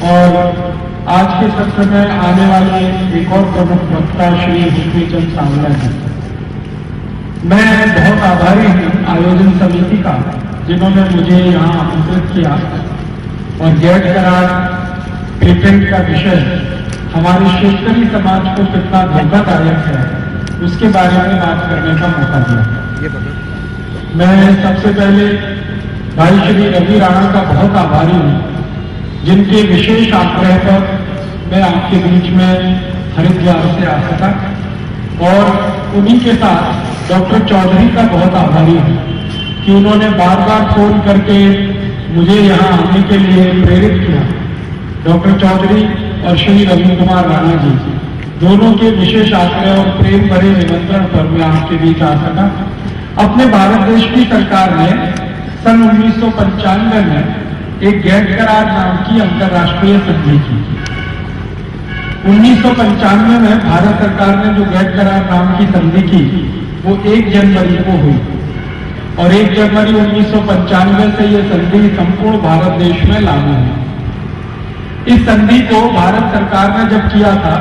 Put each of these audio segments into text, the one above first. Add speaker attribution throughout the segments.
Speaker 1: और आज के सत्र में आने वाले एक और प्रमुख वक्ता श्री हुक्मीचंद सांवला जी। मैं बहुत आभारी हूँ आयोजन समिति का, जिन्होंने मुझे यहाँ आमंत्रित किया और गेट करार पेटेंट का विषय हमारे शेतकरी समाज को कितना धोखादायक है उसके बारे में बात करने का मौका दिया। मैं सबसे पहले भाई श्री रवि राणा का बहुत आभारी हूँ, जिनके विशेष आग्रह पर मैं आपके बीच में हरिद्वार से आ सका, और उन्हीं के साथ डॉक्टर चौधरी का बहुत आभारी हूँ कि उन्होंने बार बार फोन करके मुझे यहाँ आने के लिए प्रेरित किया। डॉक्टर चौधरी और श्री रवि कुमार राणा जी दोनों के विशेष आग्रह और प्रेम भरे निमंत्रण पर मैं आपके बीच आ सका। अपने भारत देश की सरकार ने सन 1995 में एक गेट करार नाम की अंतर्राष्ट्रीय संधि की। 1995 में भारत सरकार ने जो गेट करार नाम की संधि की वो 1 जनवरी को हुई, और 1 जनवरी 1995 से यह संधि संपूर्ण भारत देश में लागू हुई। इस संधि को भारत सरकार ने जब किया था,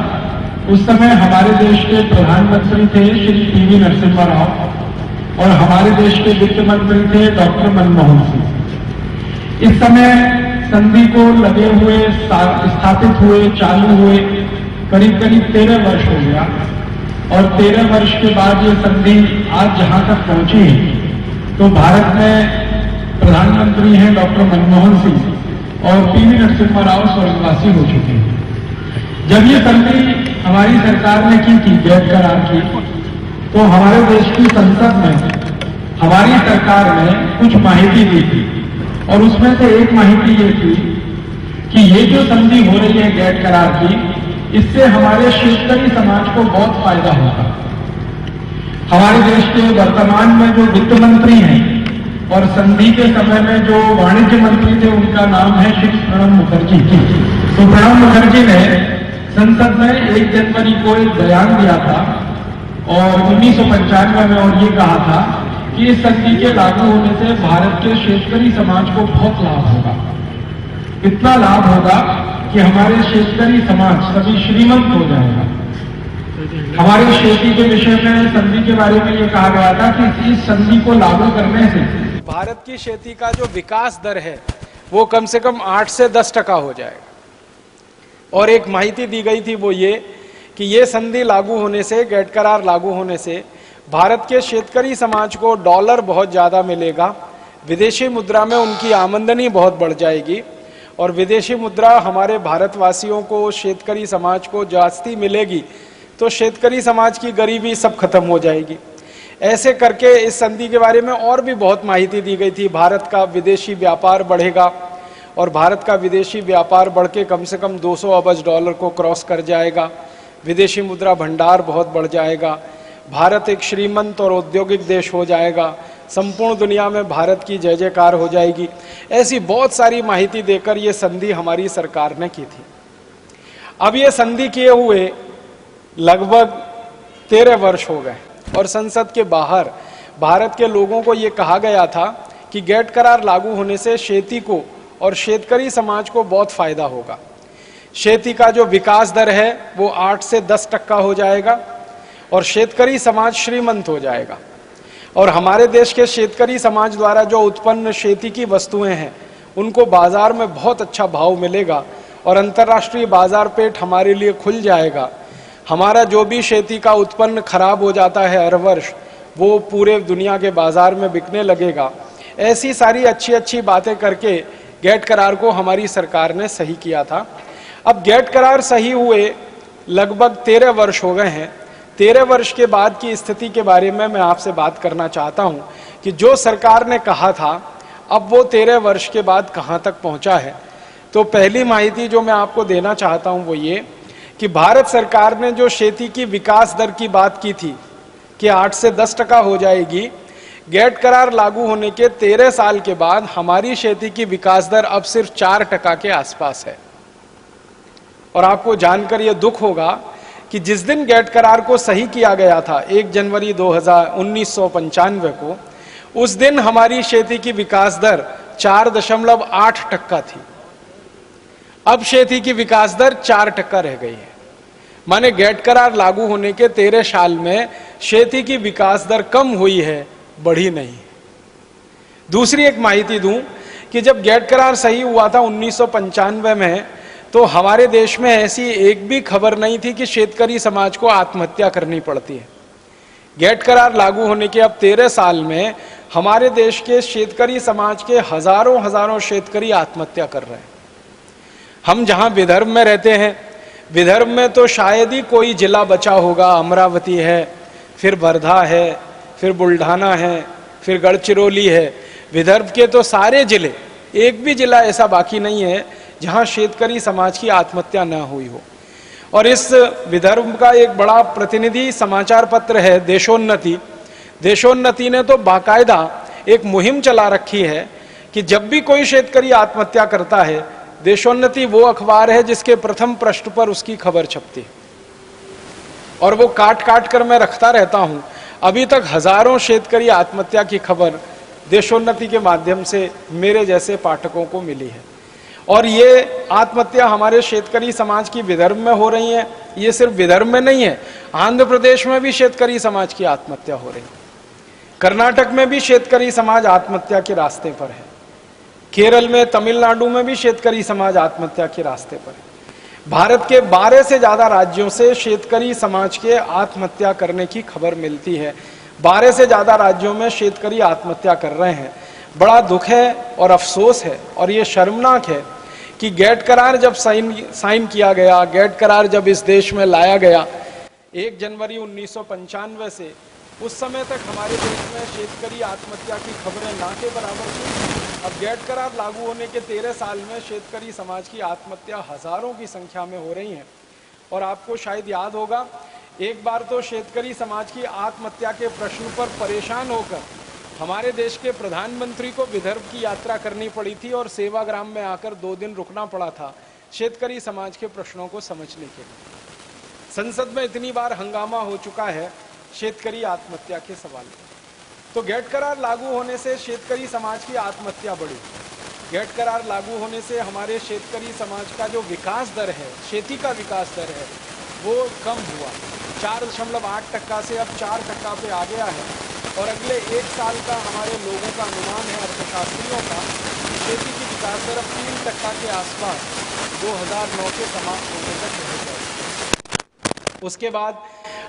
Speaker 1: उस समय हमारे देश के प्रधानमंत्री थे श्री पीवी नरसिम्हा राव, और हमारे देश के वित्त मंत्री थे डॉक्टर मनमोहन सिंह। इस समय संधि को लगे हुए, स्थापित हुए, चालू हुए करीब 13 वर्ष हो गया, और 13 वर्ष के बाद ये संधि आज जहां तक पहुंची है, तो भारत में प्रधानमंत्री हैं डॉक्टर मनमोहन सिंह और पीवी नरसिम्हा राव स्वर्गवासी हो चुके हैं। जब ये संधि हमारी सरकार ने की थी, गेट करार की, तो हमारे देश की संसद में हमारी सरकार ने कुछ माहिती दी थी, और उसमें से एक माहिती ये थी कि ये जो संधि हो रही है गेट करार की, इससे हमारे शेतकरी समाज को बहुत फायदा होगा। हमारे देश के वर्तमान में जो वित्त मंत्री हैं और संधि के समय में जो वाणिज्य मंत्री थे, उनका नाम है श्री प्रणब मुखर्जी। तो प्रणब मुखर्जी ने संसद में 1 जनवरी को एक बयान दिया था और 1995 में, और ये कहा था कि इस संधि के लागू होने से भारत के शेतकरी समाज को बहुत लाभ होगा। इतना लाभ होगा कि हमारे शेतकरी समाज सभी श्रीमंत हो जाएगा। हमारी खेती के विषय में संधि के बारे में ये कहा गया था कि इस संधि को लागू करने से
Speaker 2: भारत की खेती का जो विकास दर है वो कम से कम 8 से 10% हो जाएगा। और एक माहिती दी गई थी वो ये कि ये संधि लागू होने से, गेट करार लागू होने से भारत के शेतकरी समाज को डॉलर बहुत ज़्यादा मिलेगा, विदेशी मुद्रा में उनकी आमदनी बहुत बढ़ जाएगी, और विदेशी मुद्रा हमारे भारतवासियों को, शेतकरी समाज को जास्ती मिलेगी तो शेतकरी समाज की गरीबी सब खत्म हो जाएगी। ऐसे करके इस संधि के बारे में और भी बहुत माहिती दी गई थी। भारत का विदेशी व्यापार बढ़ेगा, और भारत का विदेशी व्यापार बढ़ के कम से कम 200 अरब डॉलर को क्रॉस कर जाएगा, विदेशी मुद्रा भंडार बहुत बढ़ जाएगा, भारत एक श्रीमंत और औद्योगिक देश हो जाएगा, संपूर्ण दुनिया में भारत की जय जयकार हो जाएगी। ऐसी बहुत सारी माहिती देकर ये संधि हमारी सरकार ने की थी। अब ये संधि किए हुए लगभग 13 वर्ष हो गए, और संसद के बाहर भारत के लोगों को ये कहा गया था कि गेट करार लागू होने से खेती को और शेतकरी समाज को बहुत फायदा होगा। खेती का जो विकास दर है वो 8 से 10% हो जाएगा, और शेतकरी समाज श्रीमंत हो जाएगा, और हमारे देश के शेतकरी समाज द्वारा जो उत्पन्न खेती की वस्तुएं हैं उनको बाजार में बहुत अच्छा भाव मिलेगा, और अंतर्राष्ट्रीय बाजार पेट हमारे लिए खुल जाएगा। हमारा जो भी खेती का उत्पन्न खराब हो जाता है हर वर्ष, वो पूरे दुनिया के बाजार में बिकने लगेगा। ऐसी सारी अच्छी अच्छी बातें करके गेट करार को हमारी सरकार ने सही किया था। अब गेट करार सही हुए लगभग 13 वर्ष हो गए हैं। 13 वर्ष के बाद की स्थिति के बारे में मैं आपसे बात करना चाहता हूं कि जो सरकार ने कहा था अब वो 13 वर्ष के बाद कहां तक पहुंचा है। तो पहली माहिती जो मैं आपको देना चाहता हूं वो ये कि भारत सरकार ने जो खेती की विकास दर की बात की थी कि 8 से 10% हो जाएगी, गेट करार लागू होने के 13 साल के बाद हमारी खेती की विकास दर अब सिर्फ 4% के आसपास है। और आपको जानकर यह दुख होगा कि जिस दिन गेट करार को सही किया गया था 1 जनवरी 1995 को, उस दिन हमारी खेती की विकास दर 4.8% थी। अब शेती की विकास दर 4% रह गई है। माने गेट करार लागू होने के 13 साल में शेती की विकास दर कम हुई है, बढ़ी नहीं। दूसरी एक माहिती दूं कि जब गेट करार सही हुआ था 1995 में, तो हमारे देश में ऐसी एक भी खबर नहीं थी कि शेतकरी समाज को आत्महत्या करनी पड़ती है। गेट करार लागू होने के अब 13 साल में हमारे देश के शेतकरी समाज के हजारों शेतकरी आत्महत्या कर रहे हैं। हम जहां विदर्भ में रहते हैं, विदर्भ में तो शायद ही कोई जिला बचा होगा। अमरावती है, फिर वर्धा है, फिर बुल्ढाना है, फिर गढ़चिरौली है। विदर्भ के तो सारे जिले, एक भी जिला ऐसा बाकी नहीं है जहां शेतकरी समाज की आत्महत्या न हुई हो। और इस विदर्भ का एक बड़ा प्रतिनिधि समाचार पत्र है देशोन्नति। देशोन्नति ने तो बाकायदा एक मुहिम चला रखी है कि जब भी कोई शेतकरी आत्महत्या करता है, देशोन्नति वो अखबार है जिसके प्रथम पृष्ठ पर उसकी खबर छपती है। और वो काट कर मैं रखता रहता हूं। अभी तक हजारों शेतकरी आत्महत्या की खबर देशोन्नति के माध्यम से मेरे जैसे पाठकों को मिली है। और ये आत्महत्या हमारे शेतकरी समाज की विदर्भ में हो रही है। ये सिर्फ विदर्भ में नहीं है, आंध्र प्रदेश में भी शेतकरी समाज की आत्महत्या हो रही है। कर्नाटक में भी शेतकरी समाज आत्महत्या के रास्ते पर है। केरल में, तमिलनाडु में भी शेतकरी समाज आत्महत्या के रास्ते पर है। भारत के 12 से ज्यादा राज्यों से शेतकरी समाज के आत्महत्या करने की खबर मिलती है। 12 से ज्यादा राज्यों में शेतकरी आत्महत्या कर रहे हैं। बड़ा दुख है और अफसोस है और ये शर्मनाक है कि गेट करार जब साइन किया गया, गेट करार जब इस देश में लाया गया 1 जनवरी 1995 से, उस समय तक हमारे देश में शेतकरी आत्महत्या की खबरें ना के बराबर थी। अब गेट करार लागू होने के 13 साल में शेतकरी समाज की आत्महत्या हजारों की संख्या में हो रही है। और आपको शायद याद होगा, एक बार तो शेतकरी समाज की आत्महत्या के प्रश्न पर परेशान होकर हमारे देश के प्रधानमंत्री को विदर्भ की यात्रा करनी पड़ी थी और सेवाग्राम में आकर 2 दिन रुकना पड़ा था शेतकरी समाज के प्रश्नों को समझने के लिए। संसद में इतनी बार हंगामा हो चुका है शेतकरी आत्महत्या के सवाल पर। तो गेट करार लागू होने से शेतकरी समाज की आत्महत्या बढ़ी। गेट करार लागू होने से हमारे शेतकरी समाज का जो विकास दर है, खेती का विकास दर है, वो कम हुआ। 4.8% से अब 4% पे आ गया है। और अगले 1 साल का हमारे लोगों का अनुमान है, अर्थशास्त्रियों का, कि खेती की विकास दर अब 3% के आसपास 2009 के समाप्त होने तक रह जाएगी। उसके बाद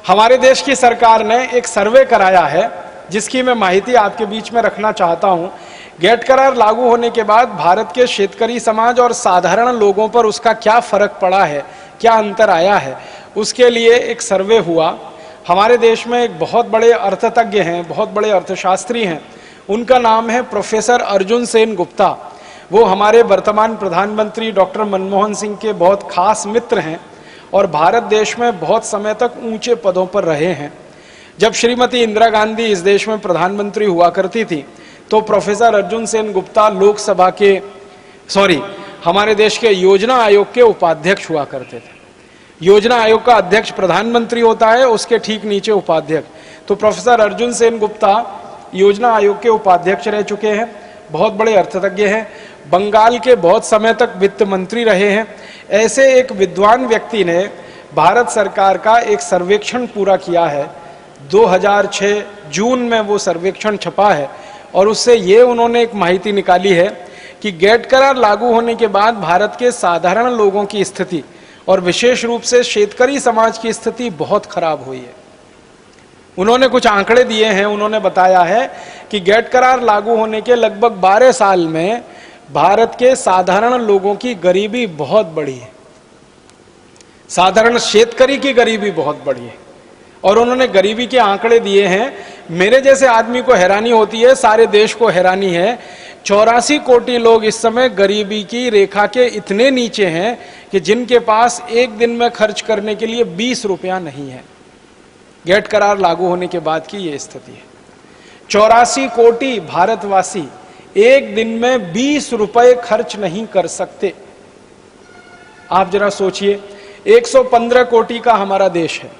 Speaker 2: हमारे देश की सरकार ने एक सर्वे कराया है जिसकी मैं माहिती आपके बीच में रखना चाहता हूं। गेट करार लागू होने के बाद भारत के शेतकरी समाज और साधारण लोगों पर उसका क्या फर्क पड़ा है, क्या अंतर आया है, उसके लिए एक सर्वे हुआ। हमारे देश में एक बहुत बड़े अर्थतज्ञ हैं, बहुत बड़े अर्थशास्त्री हैं, उनका नाम है प्रोफेसर अर्जुन सेन गुप्ता। वो हमारे वर्तमान प्रधानमंत्री डॉक्टर मनमोहन सिंह के बहुत खास मित्र हैं और भारत देश में बहुत समय तक ऊंचे पदों पर रहे हैं। जब श्रीमती इंदिरा गांधी इस देश में प्रधानमंत्री हुआ करती थी तो प्रोफेसर अर्जुन सेन गुप्ता हमारे देश के योजना आयोग के उपाध्यक्ष हुआ करते थे। योजना आयोग का अध्यक्ष प्रधानमंत्री होता है, उसके ठीक नीचे उपाध्यक्ष। तो प्रोफेसर अर्जुन सेन गुप्ता योजना आयोग के उपाध्यक्ष रह चुके हैं, बहुत बड़े अर्थतज्ञ हैं, बंगाल के बहुत समय तक वित्त मंत्री रहे हैं। ऐसे एक विद्वान व्यक्ति ने भारत सरकार का एक सर्वेक्षण पूरा किया है। 2006 जून में वो सर्वेक्षण छपा है और उससे ये उन्होंने एक माहिती निकाली है कि गेट करार लागू होने के बाद भारत के साधारण लोगों की स्थिति और विशेष रूप से शेतकरी समाज की स्थिति बहुत खराब हुई है। उन्होंने कुछ आंकड़े दिए हैं। उन्होंने बताया है कि गेट करार लागू होने के लगभग 12 साल में भारत के साधारण लोगों की गरीबी बहुत बढ़ी है, साधारण शेतकरी की गरीबी बहुत बढ़ी है। और उन्होंने गरीबी के आंकड़े दिए हैं। मेरे जैसे आदमी को हैरानी होती है, सारे देश को हैरानी है। 84 कोटि लोग इस समय गरीबी की रेखा के इतने नीचे हैं कि जिनके पास एक दिन में खर्च करने के लिए 20 रुपया नहीं है। गेट करार लागू होने के बाद की ये स्थिति है। 84 कोटि भारतवासी एक दिन में 20 रुपए खर्च नहीं कर सकते। आप जरा सोचिए, 115 कोटि का हमारा देश है।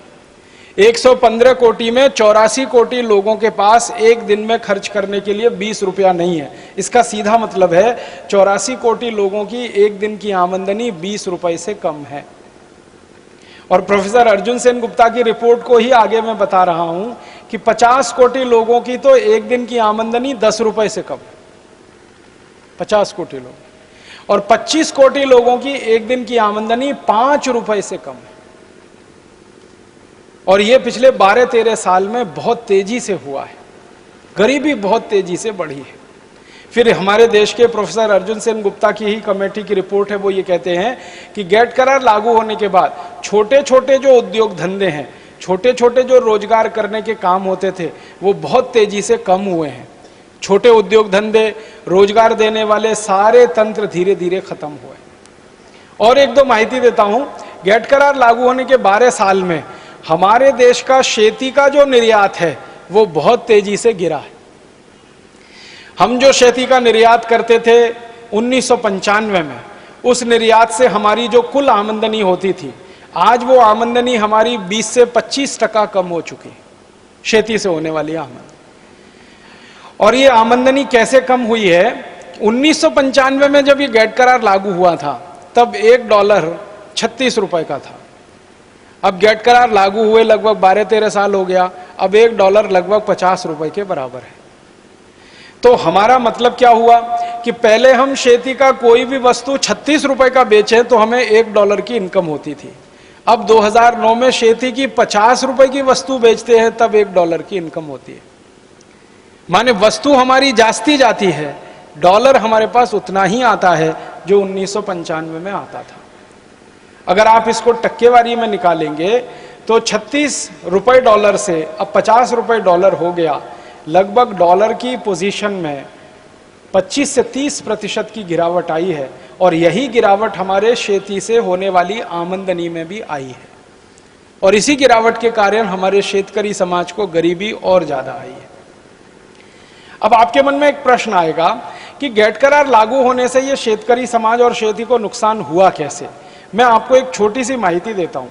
Speaker 2: 115 कोटि में 84 कोटि लोगों के पास एक दिन में खर्च करने के लिए 20 रुपया नहीं है। इसका सीधा मतलब है 84 कोटि लोगों की एक दिन की आमदनी 20 रुपए से कम है। और प्रोफेसर अर्जुन सेन गुप्ता की रिपोर्ट को ही आगे मैं बता रहा हूं कि 50 कोटि लोगों की तो एक दिन की आमदनी 10 रुपए से कम, 50 कोटि लोग, और 25 कोटि लोगों की एक दिन की आमदनी 5 रुपए से कम है। और ये पिछले 12-13 साल में बहुत तेजी से हुआ है, गरीबी बहुत तेजी से बढ़ी है। फिर हमारे देश के प्रोफेसर अर्जुन सेन गुप्ता की ही कमेटी की रिपोर्ट है, वो ये कहते हैं कि गैट करार लागू होने के बाद छोटे छोटे जो उद्योग धंधे हैं, छोटे छोटे जो रोजगार करने के काम होते थे, वो बहुत तेजी से कम हुए हैं। छोटे उद्योग धंधे, रोजगार देने वाले सारे तंत्र धीरे धीरे खत्म हुए। और एक दो माहिती देता हूं, गैट करार लागू होने के 12 साल में हमारे देश का शेती का जो निर्यात है वो बहुत तेजी से गिरा है। हम जो शेती का निर्यात करते थे 1995 में, उस निर्यात से हमारी जो कुल आमदनी होती थी, आज वो आमदनी हमारी 20 से 25% कम हो चुकी है, शेती से होने वाली आमदनी। और ये आमदनी कैसे कम हुई है? 1995 में जब ये गैट करार लागू हुआ था तब $1 36 रुपए का था। अब गैट करार लागू हुए लगभग 12-13 साल हो गया, अब $1 लगभग 50 रुपए के बराबर है। तो हमारा मतलब क्या हुआ कि पहले हम शेती का कोई भी वस्तु 36 रुपए का बेचे तो हमें $1 की इनकम होती थी। अब 2009 में शेती की 50 रुपए की वस्तु बेचते हैं तब $1 की इनकम होती है। माने वस्तु हमारी जाती जाती है, डॉलर हमारे पास उतना ही आता है जो 1995 में आता था। अगर आप इसको टक्केवारी में निकालेंगे तो 36 रुपए डॉलर से अब 50 रुपए डॉलर हो गया। लगभग डॉलर की पोजीशन में 25 से 30% की गिरावट आई है। और यही गिरावट हमारे खेती से होने वाली आमदनी में भी आई है। और इसी गिरावट के कारण हमारे शेतकरी समाज को गरीबी और ज्यादा आई है। अब आपके मन में एक प्रश्न आएगा कि गैट करार लागू होने से ये शेतकरी समाज और खेती को नुकसान हुआ कैसे? मैं आपको एक छोटी सी माहिती देता हूं।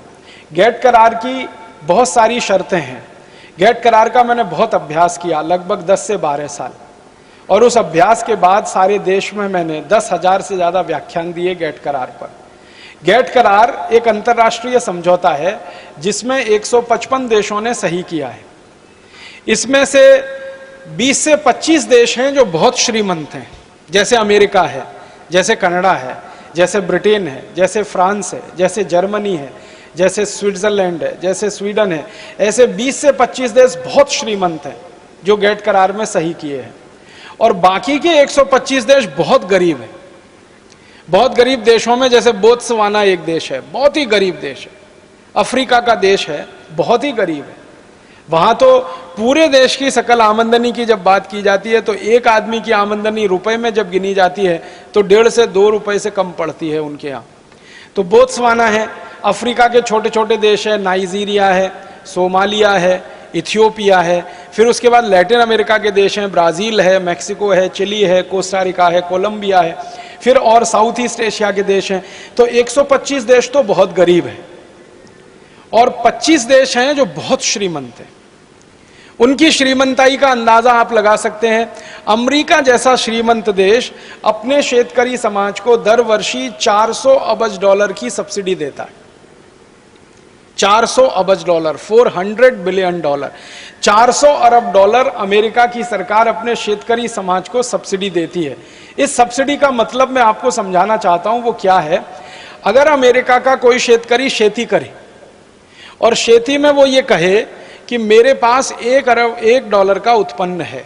Speaker 2: गैट करार की बहुत सारी शर्तें हैं। गैट करार का मैंने बहुत अभ्यास किया, लगभग 10 से 12 साल, और उस अभ्यास के बाद सारे देश में मैंने 10,000 से ज्यादा व्याख्यान दिए गैट करार पर। गैट करार एक अंतर्राष्ट्रीय समझौता है जिसमें 155 देशों ने सही किया है। इसमें से 20 से 25 देश हैं जो बहुत श्रीमंत हैं, जैसे अमेरिका है, जैसे कनाडा है, जैसे ब्रिटेन है, जैसे फ्रांस है, जैसे जर्मनी है, जैसे स्विट्जरलैंड है, जैसे स्वीडन है। ऐसे 20 से 25 देश बहुत श्रीमंत हैं जो गैट करार में सही किए हैं। और बाकी के 125 देश बहुत गरीब हैं। बहुत गरीब देशों में जैसे बोत्सवाना एक देश है, बहुत ही गरीब देश है। अफ्रीका का देश है, बहुत ही गरीब है। वहां तो पूरे देश की सकल आमदनी की जब बात की जाती है तो एक आदमी की आमदनी रुपए में जब गिनी जाती है तो 1.5 से 2 रुपए से कम पड़ती है उनके यहाँ। तो बोत्सवाना है, अफ्रीका के छोटे छोटे देश है, नाइजीरिया है, सोमालिया है, इथियोपिया है, फिर उसके बाद लैटिन अमेरिका के देश हैं, ब्राजील है, मैक्सिको है, चिली है, कोस्टारिका है, कोलंबिया है, फिर और साउथ ईस्ट एशिया के देश हैं। तो 125 देश तो बहुत गरीब है और 25 देश हैं जो बहुत श्रीमंत हैं। उनकी श्रीमंताई का अंदाजा आप लगा सकते हैं। अमेरिका जैसा श्रीमंत देश अपने शेतकरी समाज को दर वर्षी $400 अरब की सब्सिडी देता है। $400 अरब, $400 बिलियन। $400 अरब अमेरिका की सरकार अपने शेतकरी समाज को सब्सिडी देती है। इस सब्सिडी का मतलब मैं आपको समझाना चाहता हूं, वो क्या है। अगर अमेरिका का कोई शेतकरी खेती करे और खेती में वो ये कहे कि मेरे पास $1 का उत्पन्न है,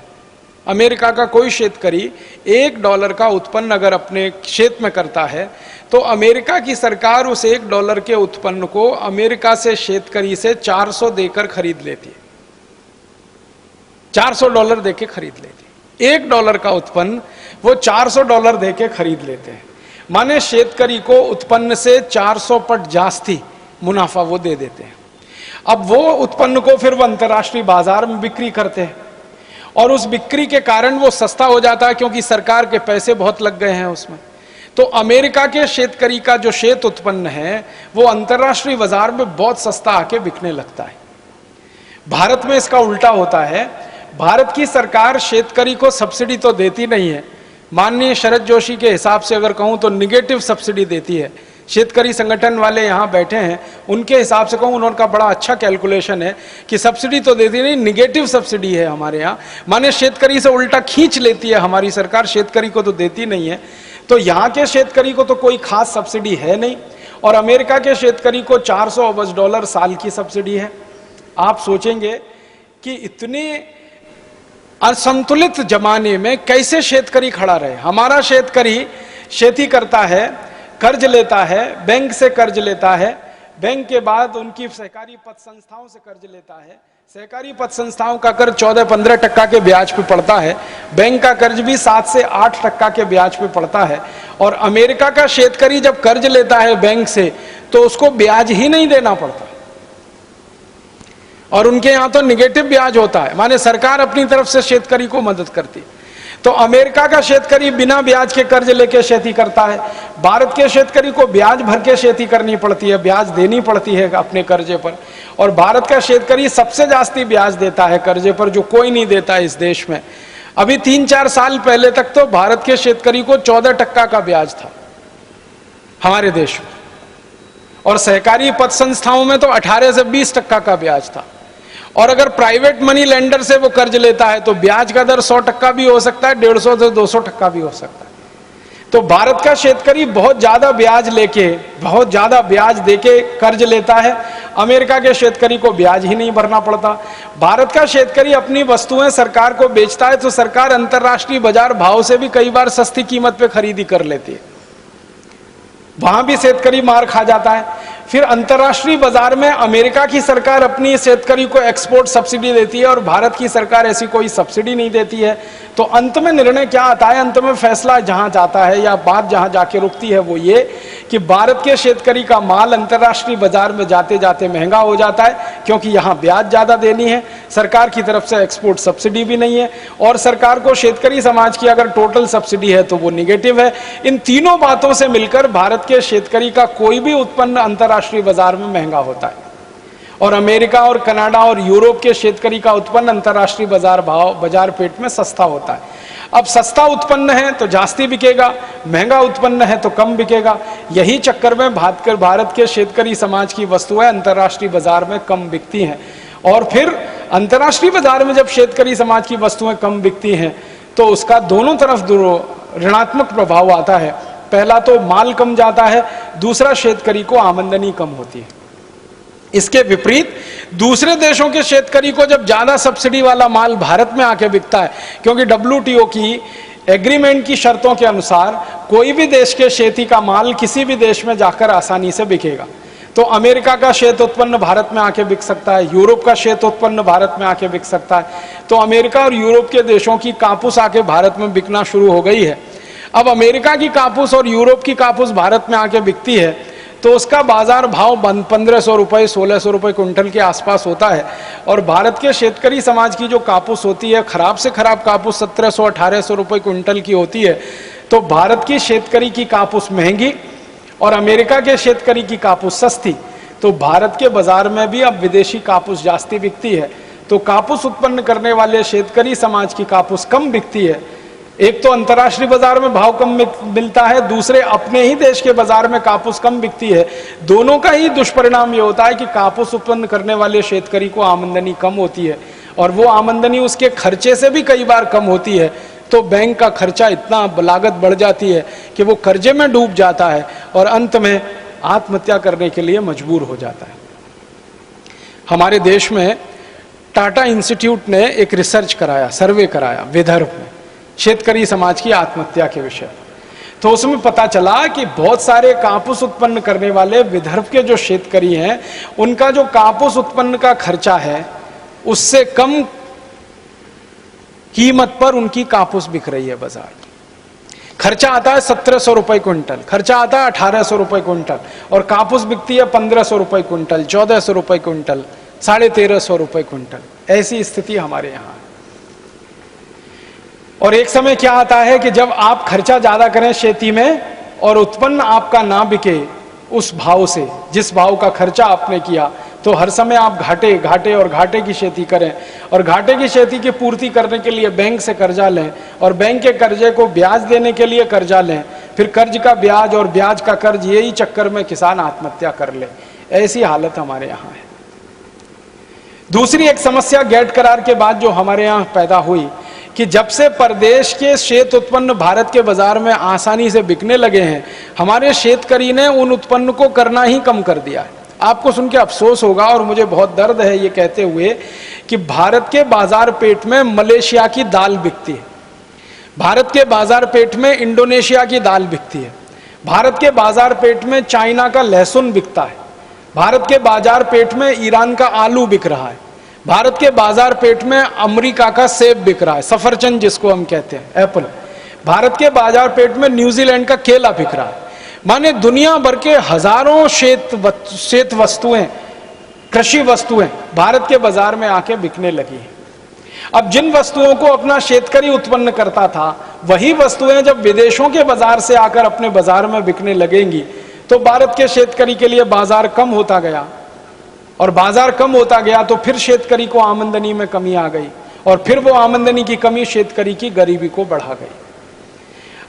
Speaker 2: अमेरिका का कोई शेतकरी $1 का उत्पन्न अगर अपने क्षेत्र में करता है तो अमेरिका की सरकार उस $1 के उत्पन्न को अमेरिका से शेतकरी से 400 देकर खरीद लेती है। $400 देके खरीद लेती है। $1 का उत्पन्न वो $400 देके खरीद लेते हैं। माने शेतकरी को उत्पन्न से 400 पट जास्ती मुनाफा वो दे देते हैं। अब वो उत्पन्न को फिर वो अंतर्राष्ट्रीय बाजार में बिक्री करते हैं और उस बिक्री के कारण वो सस्ता हो जाता है क्योंकि सरकार के पैसे बहुत लग गए हैं उसमें। तो अमेरिका के शेतकरी का जो शेत उत्पन्न है वो अंतर्राष्ट्रीय बाजार में बहुत सस्ता आके बिकने लगता है। भारत में इसका उल्टा होता है। भारत की सरकार शेतकरी को सब्सिडी तो देती नहीं है, माननीय शरद जोशी के हिसाब से अगर कहूं तो निगेटिव सब्सिडी देती है। शेतकरी संगठन वाले यहाँ बैठे हैं, उनके हिसाब से कहूँ, उनका बड़ा अच्छा कैलकुलेशन है कि सब्सिडी तो देती नहीं, निगेटिव सब्सिडी है हमारे यहाँ, माने शेतकरी से उल्टा खींच लेती है हमारी सरकार, शेतकरी को तो देती नहीं है। तो यहाँ के शेतकरी को तो कोई खास सब्सिडी है नहीं, और अमेरिका के शेतकरी को $400 अरब साल की सब्सिडी है। आप सोचेंगे कि इतने असंतुलित जमाने में कैसे शेतकरी खड़ा रहे। हमारा शेतकरी खेती करता है, कर्ज लेता है, बैंक से कर्ज लेता है, बैंक के बाद उनकी सहकारी पत संस्थाओं से कर्ज लेता है, सहकारी पत संस्थाओं का कर्ज 14-15% के ब्याज पे पड़ता है, बैंक का कर्ज भी 7 से 8% के ब्याज पे पड़ता है। और अमेरिका का शेतकरी जब कर्ज लेता है बैंक से तो उसको ब्याज ही नहीं देना पड़ता, और उनके यहां तो निगेटिव ब्याज होता है, माने सरकार अपनी तरफ से शेतकरी को मदद करती। तो अमेरिका का शेतकरी बिना ब्याज के कर्ज लेके खेती करता है, भारत के शेतकरी को ब्याज भर के खेती करनी पड़ती है, ब्याज देनी पड़ती है अपने कर्जे पर। और भारत का शेतकरी सबसे जास्ती ब्याज देता है कर्जे पर, जो कोई नहीं देता इस देश में। अभी 3-4 साल पहले तक तो भारत के शेतकरी को 14% का ब्याज था हमारे देश में, और सहकारी पत संस्थाओं में तो 18 से 20% का ब्याज था। और अगर प्राइवेट मनी लेंडर से वो कर्ज लेता है तो ब्याज का दर 100% भी हो सकता है, 150 से 200% भी हो सकता है। तो भारत का शेतकरी बहुत ज्यादा ब्याज लेके, बहुत ज्यादा ब्याज देके कर्ज लेता है, अमेरिका के शेतकरी को ब्याज ही नहीं भरना पड़ता। भारत का शेतकरी अपनी वस्तुएं सरकार को बेचता है तो सरकार अंतर्राष्ट्रीय बाजार भाव से भी कई बार सस्ती कीमत पे खरीदी कर लेती है, वहां भी शेतकरी मार खा जाता है। फिर अंतर्राष्ट्रीय बाजार में अमेरिका की सरकार अपनी शेतकरी को एक्सपोर्ट सब्सिडी देती है और भारत की सरकार ऐसी कोई सब्सिडी नहीं देती है। तो अंत में निर्णय क्या आता है, अंत में फैसला जहां जाता है या बात जहां जाके रुकती है वो ये कि भारत के शेतकरी का माल अंतर्राष्ट्रीय बाजार में जाते जाते महंगा हो जाता है, क्योंकि यहां ब्याज ज्यादा देनी है, सरकार की तरफ से एक्सपोर्ट सब्सिडी भी नहीं है, और सरकार को शेतकरी समाज की अगर टोटल सब्सिडी है तो वो निगेटिव है। इन तीनों बातों से मिलकर भारत के शेतकरी का कोई भी उत्पन्न अंतर्राष्ट्रीय बाजार में महंगा होता है, और अमेरिका और कनाडा और यूरोप के शेतकरी का उत्पन्न अंतर्राष्ट्रीय बाजार पेट में सस्ता होता है। अब सस्ता उत्पन्न है तो जास्ती बिकेगा, महंगा उत्पन्न है तो कम बिकेगा। यही चक्कर में भारत के शेतकरी समाज की वस्तुएं अंतर्राष्ट्रीय बाजार में कम बिकती हैं, और फिर अंतर्राष्ट्रीय बाजार में जब शेतकरी समाज की वस्तुएं कम बिकती हैं तो उसका दोनों तरफ ऋणात्मक प्रभाव आता है। पहला तो माल कम जाता है, दूसरा शेतकरी को आमदनी कम होती है। इसके विपरीत दूसरे देशों के शेतकरी को जब ज्यादा सब्सिडी वाला माल भारत में आके बिकता है, क्योंकि WTO की एग्रीमेंट की शर्तों के अनुसार कोई भी देश के खेती का माल किसी भी देश में जाकर आसानी से बिकेगा। तो अमेरिका का शेत उत्पन्न भारत में आके बिक सकता है, यूरोप का शेत उत्पन्न भारत में आके बिक सकता है। तो अमेरिका और यूरोप के देशों की कापूस आके भारत में बिकना शुरू हो गई है। अब अमेरिका की कापूस और यूरोप की कापूस भारत में आके बिकती है तो उसका बाजार भाव 1500 रुपए 1600 रुपए क्विंटल के आसपास होता है, और भारत के शेतकरी समाज की जो कापूस होती है, खराब से खराब कापूस 1700-1800 रुपए क्विंटल की होती है। तो भारत की शेतकरी की कापूस महंगी और अमेरिका के शेतकरी की कापूस सस्ती, तो भारत के बाजार में भी अब विदेशी कापूस जास्ती बिकती है। तो कापूस उत्पन्न करने वाले शेतकरी समाज की कापूस कम बिकती है। एक तो अंतर्राष्ट्रीय बाजार में भाव कम मिलता है, दूसरे अपने ही देश के बाजार में कापूस कम बिकती है। दोनों का ही दुष्परिणाम ये होता है कि कापूस उत्पन्न करने वाले शेतकरी को आमदनी कम होती है, और वो आमदनी उसके खर्चे से भी कई बार कम होती है। तो बैंक का खर्चा इतना लागत बढ़ जाती है कि वो कर्जे में डूब जाता है और अंत में आत्महत्या करने के लिए मजबूर हो जाता है। हमारे देश में टाटा इंस्टीट्यूट ने एक रिसर्च कराया, सर्वे कराया विदर्भ में शेतकरी समाज की आत्महत्या के विषय। तो उसमें पता चला कि बहुत सारे कापूस उत्पन्न करने वाले विदर्भ के जो शेतकरी हैं, उनका जो कापूस उत्पन्न का खर्चा है उससे कम कीमत पर उनकी कापूस बिक रही है बाजार। खर्चा आता है 1700 रुपए क्विंटल, खर्चा आता है 1800 रुपए क्विंटल, और कापूस बिकती है 1500 रुपए क्विंटल, 1400 रुपए क्विंटल, 1350 रुपए क्विंटल। ऐसी स्थिति हमारे यहाँ है। और एक समय क्या आता है कि जब आप खर्चा ज्यादा करें खेती में और उत्पन्न आपका ना बिके उस भाव से, जिस भाव का खर्चा आपने किया, तो हर समय आप घाटे घाटे और घाटे की खेती करें, और घाटे की खेती की पूर्ति करने के लिए बैंक से कर्जा लें, और बैंक के कर्जे को ब्याज देने के लिए कर्जा लें, फिर कर्ज का ब्याज और ब्याज का कर्ज, यही चक्कर में किसान आत्महत्या कर ले। ऐसी हालत हमारे यहाँ है। दूसरी एक समस्या गेट करार के बाद जो हमारे यहाँ पैदा हुई कि जब से परदेश के शेत उत्पन्न भारत के बाजार में आसानी से बिकने लगे हैं, हमारे शेतकरी ने उन उत्पन्न को करना ही कम कर दिया है। आपको सुन के अफसोस होगा और मुझे बहुत दर्द है ये कहते हुए कि भारत के बाजार पेट में मलेशिया की दाल बिकती है, भारत के बाजार पेट में इंडोनेशिया की दाल बिकती है, भारत के बाजार पेट में चाइना का लहसुन बिकता है, भारत के बाजार पेट में ईरान का आलू बिक रहा है, भारत के बाजार पेट में अमेरिका का सेब बिक रहा है, सफरचंद जिसको हम कहते हैं, एप्पल। भारत के बाजार पेट में न्यूजीलैंड का केला बिक रहा है। माने दुनिया भर के हजारों शेत वस्तुएं, कृषि वस्तुएं भारत के बाजार में आके बिकने लगी हैं। अब जिन वस्तुओं को अपना शेतकरी उत्पन्न करता था, वही वस्तुएं जब विदेशों के बाजार से आकर अपने बाजार में बिकने लगेंगी तो भारत के शेतकरी के लिए बाजार कम होता गया, और बाजार कम होता गया तो फिर शेतकरी को आमदनी में कमी आ गई, और फिर वो आमदनी की कमी शेतकरी की गरीबी को बढ़ा गई।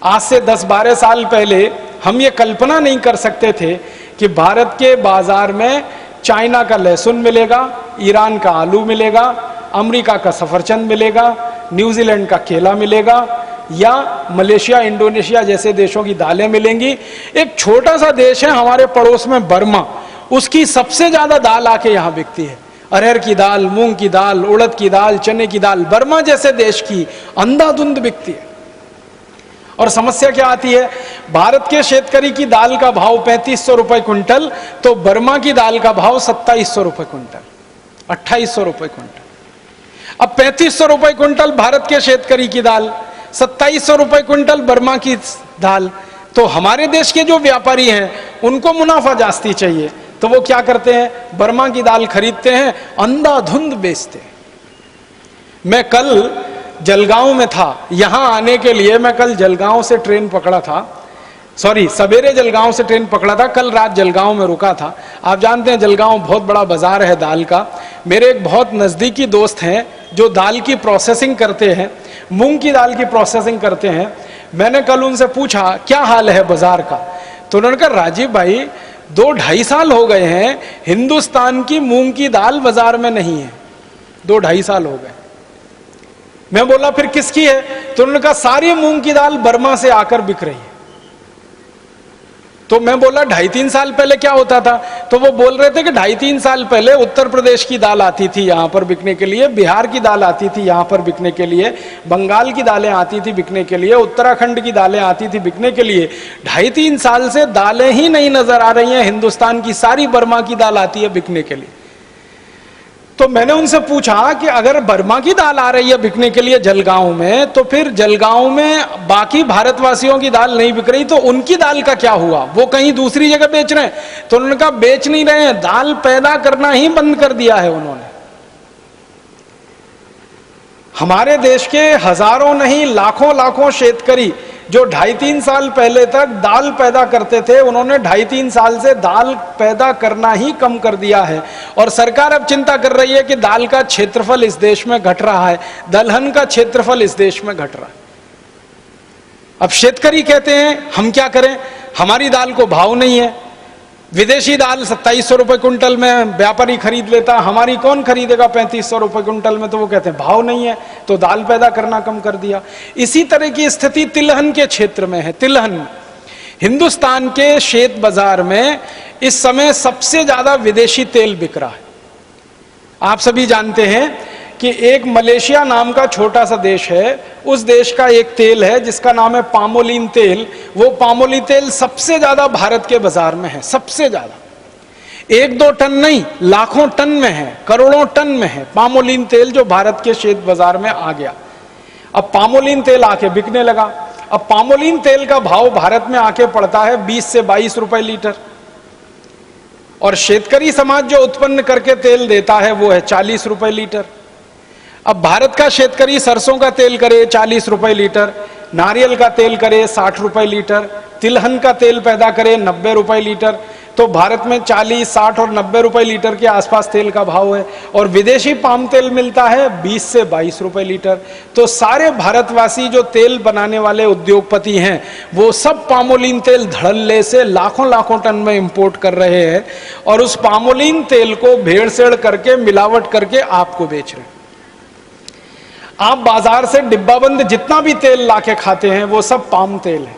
Speaker 2: आज से 10-12 साल पहले हम ये कल्पना नहीं कर सकते थे कि भारत के बाजार में चाइना का लहसुन मिलेगा, ईरान का आलू मिलेगा, अमेरिका का सफरचंद मिलेगा, न्यूजीलैंड का केला मिलेगा, या मलेशिया, इंडोनेशिया जैसे देशों की दालें मिलेंगी। एक छोटा सा देश है हमारे पड़ोस में बर्मा, उसकी सबसे ज्यादा दाल आके यहां बिकती है। अरहर की दाल, मूंग की दाल, उड़द की दाल, चने की दाल बर्मा जैसे देश की अंधाधुंध बिकती है। और समस्या क्या आती है, भारत के शेतकरी की दाल का भाव 3500 रुपए क्विंटल, तो बर्मा की दाल का भाव 2700 रुपए क्विंटल, 2800 रुपए क्विंटल। अब 3500 रुपए क्विंटल भारत के शेतकरी की दाल, 2700 रुपए क्विंटल बर्मा की दाल, तो हमारे देश के जो व्यापारी हैं उनको मुनाफा जास्ती चाहिए, तो वो क्या करते हैं, बर्मा की दाल खरीदते हैं, अंधाधुंध बेचते हैं। मैं कल जलगांव में था, यहां आने के लिए मैं कल जलगांव से ट्रेन पकड़ा था, सवेरे जलगांव से ट्रेन पकड़ा था, कल रात जलगांव में रुका था। आप जानते हैं जलगांव बहुत बड़ा बाजार है दाल का। मेरे एक बहुत नजदीकी दोस्त हैं जो दाल की प्रोसेसिंग करते हैं, मूंग की दाल की प्रोसेसिंग करते हैं। मैंने कल उनसे पूछा क्या हाल है बाजार का, तो उन्होंने कहा राजीव भाई 2-2.5 साल हो गए हैं हिंदुस्तान की मूंग की दाल बाजार में नहीं है, 2-2.5 साल हो गए। मैं बोला फिर किसकी है, तो उन्होंने कहा सारी मूंग की दाल बर्मा से आकर बिक रही है। तो मैं बोला 2.5-3 साल पहले क्या होता था, तो वो बोल रहे थे कि 2.5-3 साल पहले उत्तर प्रदेश की दाल आती थी यहां पर बिकने के लिए, बिहार की दाल आती थी यहां पर बिकने के लिए, बंगाल की दालें आती थी बिकने के लिए, उत्तराखंड की दालें आती थी बिकने के लिए। 2.5-3 साल से दालें ही नहीं नजर आ रही हैं, हिंदुस्तान की सारी बर्मा की दाल आती है बिकने के लिए। तो मैंने उनसे पूछा कि अगर बर्मा की दाल आ रही है बिकने के लिए जलगांव में, तो फिर जलगांव में बाकी भारतवासियों की दाल नहीं बिक रही, तो उनकी दाल का क्या हुआ, वो कहीं दूसरी जगह बेच रहे हैं? तो उन्होंने कहा बेच नहीं रहे हैं, दाल पैदा करना ही बंद कर दिया है उन्होंने। हमारे देश के हजारों नहीं लाखों शेतकरी जो 2.5-3 साल पहले तक दाल पैदा करते थे, उन्होंने 2.5-3 साल से दाल पैदा करना ही कम कर दिया है। और सरकार अब चिंता कर रही है कि दाल का क्षेत्रफल इस देश में घट रहा है, दलहन का क्षेत्रफल इस देश में घट रहा है। अब शेतकरी कहते हैं हम क्या करें, हमारी दाल को भाव नहीं है, विदेशी दाल 2700 रुपए क्विंटल में व्यापारी खरीद लेता, हमारी कौन खरीदेगा 3500 रुपए क्विंटल में, तो वो कहते हैं भाव नहीं है, तो दाल पैदा करना कम कर दिया। इसी तरह की स्थिति तिलहन के क्षेत्र में है। तिलहन हिंदुस्तान के शेत बाजार में इस समय सबसे ज्यादा विदेशी तेल बिक रहा है। आप सभी जानते हैं कि एक मलेशिया नाम का छोटा सा देश है, उस देश का एक तेल है जिसका नाम है पामोलिन तेल। वो पामोलिन तेल सबसे ज्यादा भारत के बाजार में है, सबसे ज्यादा। 1-2 टन नहीं, लाखों टन में है, करोड़ों टन में है पामोलिन तेल, जो भारत के शेत बाजार में आ गया। अब पामोलिन तेल आके बिकने लगा। अब पामोलिन तेल का भाव भारत में आके पड़ता है 20 से 22 रुपए लीटर, और शेतकरी समाज जो उत्पन्न करके तेल देता है वो है 40 रुपए लीटर। अब भारत का शेतकरी सरसों का तेल करे 40 रुपए लीटर, नारियल का तेल करे 60 रुपए लीटर, तिलहन का तेल पैदा करे 90 रुपए लीटर, तो भारत में 40, 60 और 90 रुपए लीटर के आसपास तेल का भाव है, और विदेशी पाम तेल मिलता है 20 से 22 रुपए लीटर। तो सारे भारतवासी जो तेल बनाने वाले उद्योगपति हैं वो सब पामोलिन तेल धड़ल्ले से लाखों लाखों टन में इंपोर्ट कर रहे हैं, और उस पामोलिन तेल को भेड़सेड़ करके मिलावट करके आपको बेच रहे हैं। आप बाजार से डिब्बाबंद जितना भी तेल लाके खाते हैं वो सब पाम तेल है।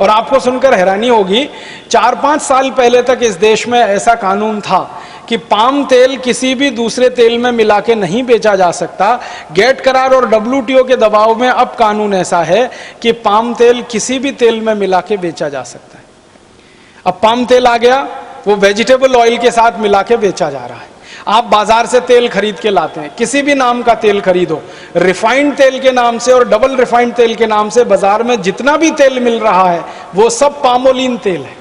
Speaker 2: और आपको सुनकर हैरानी होगी, 4-5 साल पहले तक इस देश में ऐसा कानून था कि पाम तेल किसी भी दूसरे तेल में मिला के नहीं बेचा जा सकता। गेट करार और WTO के दबाव में अब कानून ऐसा है कि पाम तेल किसी भी तेल में मिला के बेचा जा सकता है। अब पाम तेल आ गया, वो वेजिटेबल ऑयल के साथ मिला के बेचा जा रहा है। आप बाजार से तेल खरीद के लाते हैं, किसी भी नाम का तेल खरीदो, रिफाइंड तेल के नाम से और डबल रिफाइंड तेल के नाम से बाजार में जितना भी तेल मिल रहा है वो सब पामोलिन तेल है।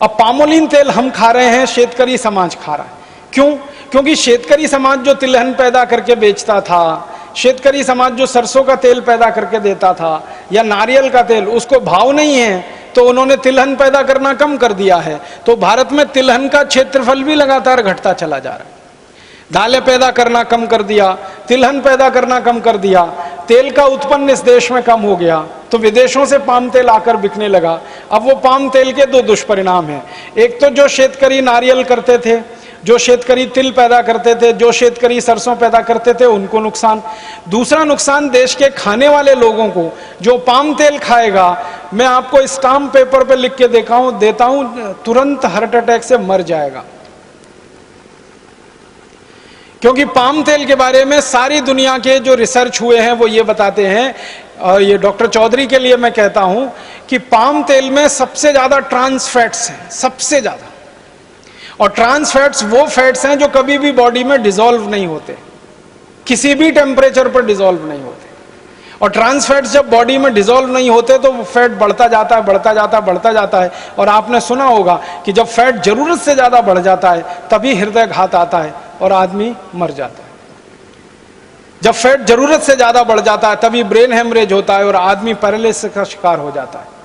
Speaker 2: अब पामोलिन तेल हम खा रहे हैं, शेतकरी समाज खा रहा है। क्यों? क्योंकि शेतकरी समाज जो तिलहन पैदा करके बेचता था, शेतकरी समाज जो सरसों का तेल पैदा करके देता था या नारियल का तेल, उसको भाव नहीं है तो उन्होंने तिलहन पैदा करना कम कर दिया है। तो भारत में तिलहन का क्षेत्रफल भी लगातार घटता चला जा रहा है। दालें पैदा करना कम कर दिया, तिलहन पैदा करना कम कर दिया, तेल का उत्पन्न इस देश में कम हो गया, तो विदेशों से पाम तेल आकर बिकने लगा। अब वो पाम तेल के दो दुष्परिणाम हैं। एक तो जो शेतकरी नारियल करते थे, जो शेतकरी तिल पैदा करते थे, जो शेतकरी सरसों पैदा करते थे, उनको नुकसान। दूसरा नुकसान देश के खाने वाले लोगों को, जो पाम तेल खाएगा, मैं आपको स्टाम्प पेपर पे लिख के देता हूं, तुरंत हार्ट अटैक से मर जाएगा। क्योंकि पाम तेल के बारे में सारी दुनिया के जो रिसर्च हुए हैं वो ये बताते हैं, और ये डॉक्टर चौधरी के लिए मैं कहता हूं कि पाम तेल में सबसे ज्यादा ट्रांस फैट्स हैं, सबसे ज्यादा। और ट्रांस फैट्स वो फैट्स हैं जो कभी भी बॉडी में डिसॉल्व नहीं होते, किसी भी टेम्परेचर पर डिसॉल्व नहीं होते। और ट्रांस फैट्स जब बॉडी में डिसॉल्व नहीं होते तो वो फैट बढ़ता जाता है, बढ़ता जाता है, बढ़ता जाता है। और आपने सुना होगा कि जब फैट जरूरत से ज्यादा बढ़ जाता है तभी हृदय घात आता है और आदमी मर जाता है। जब फैट जरूरत से ज्यादा बढ़ जाता है तभी ब्रेन हेमरेज होता है और आदमी पैरालिसिस का शिकार हो जाता है।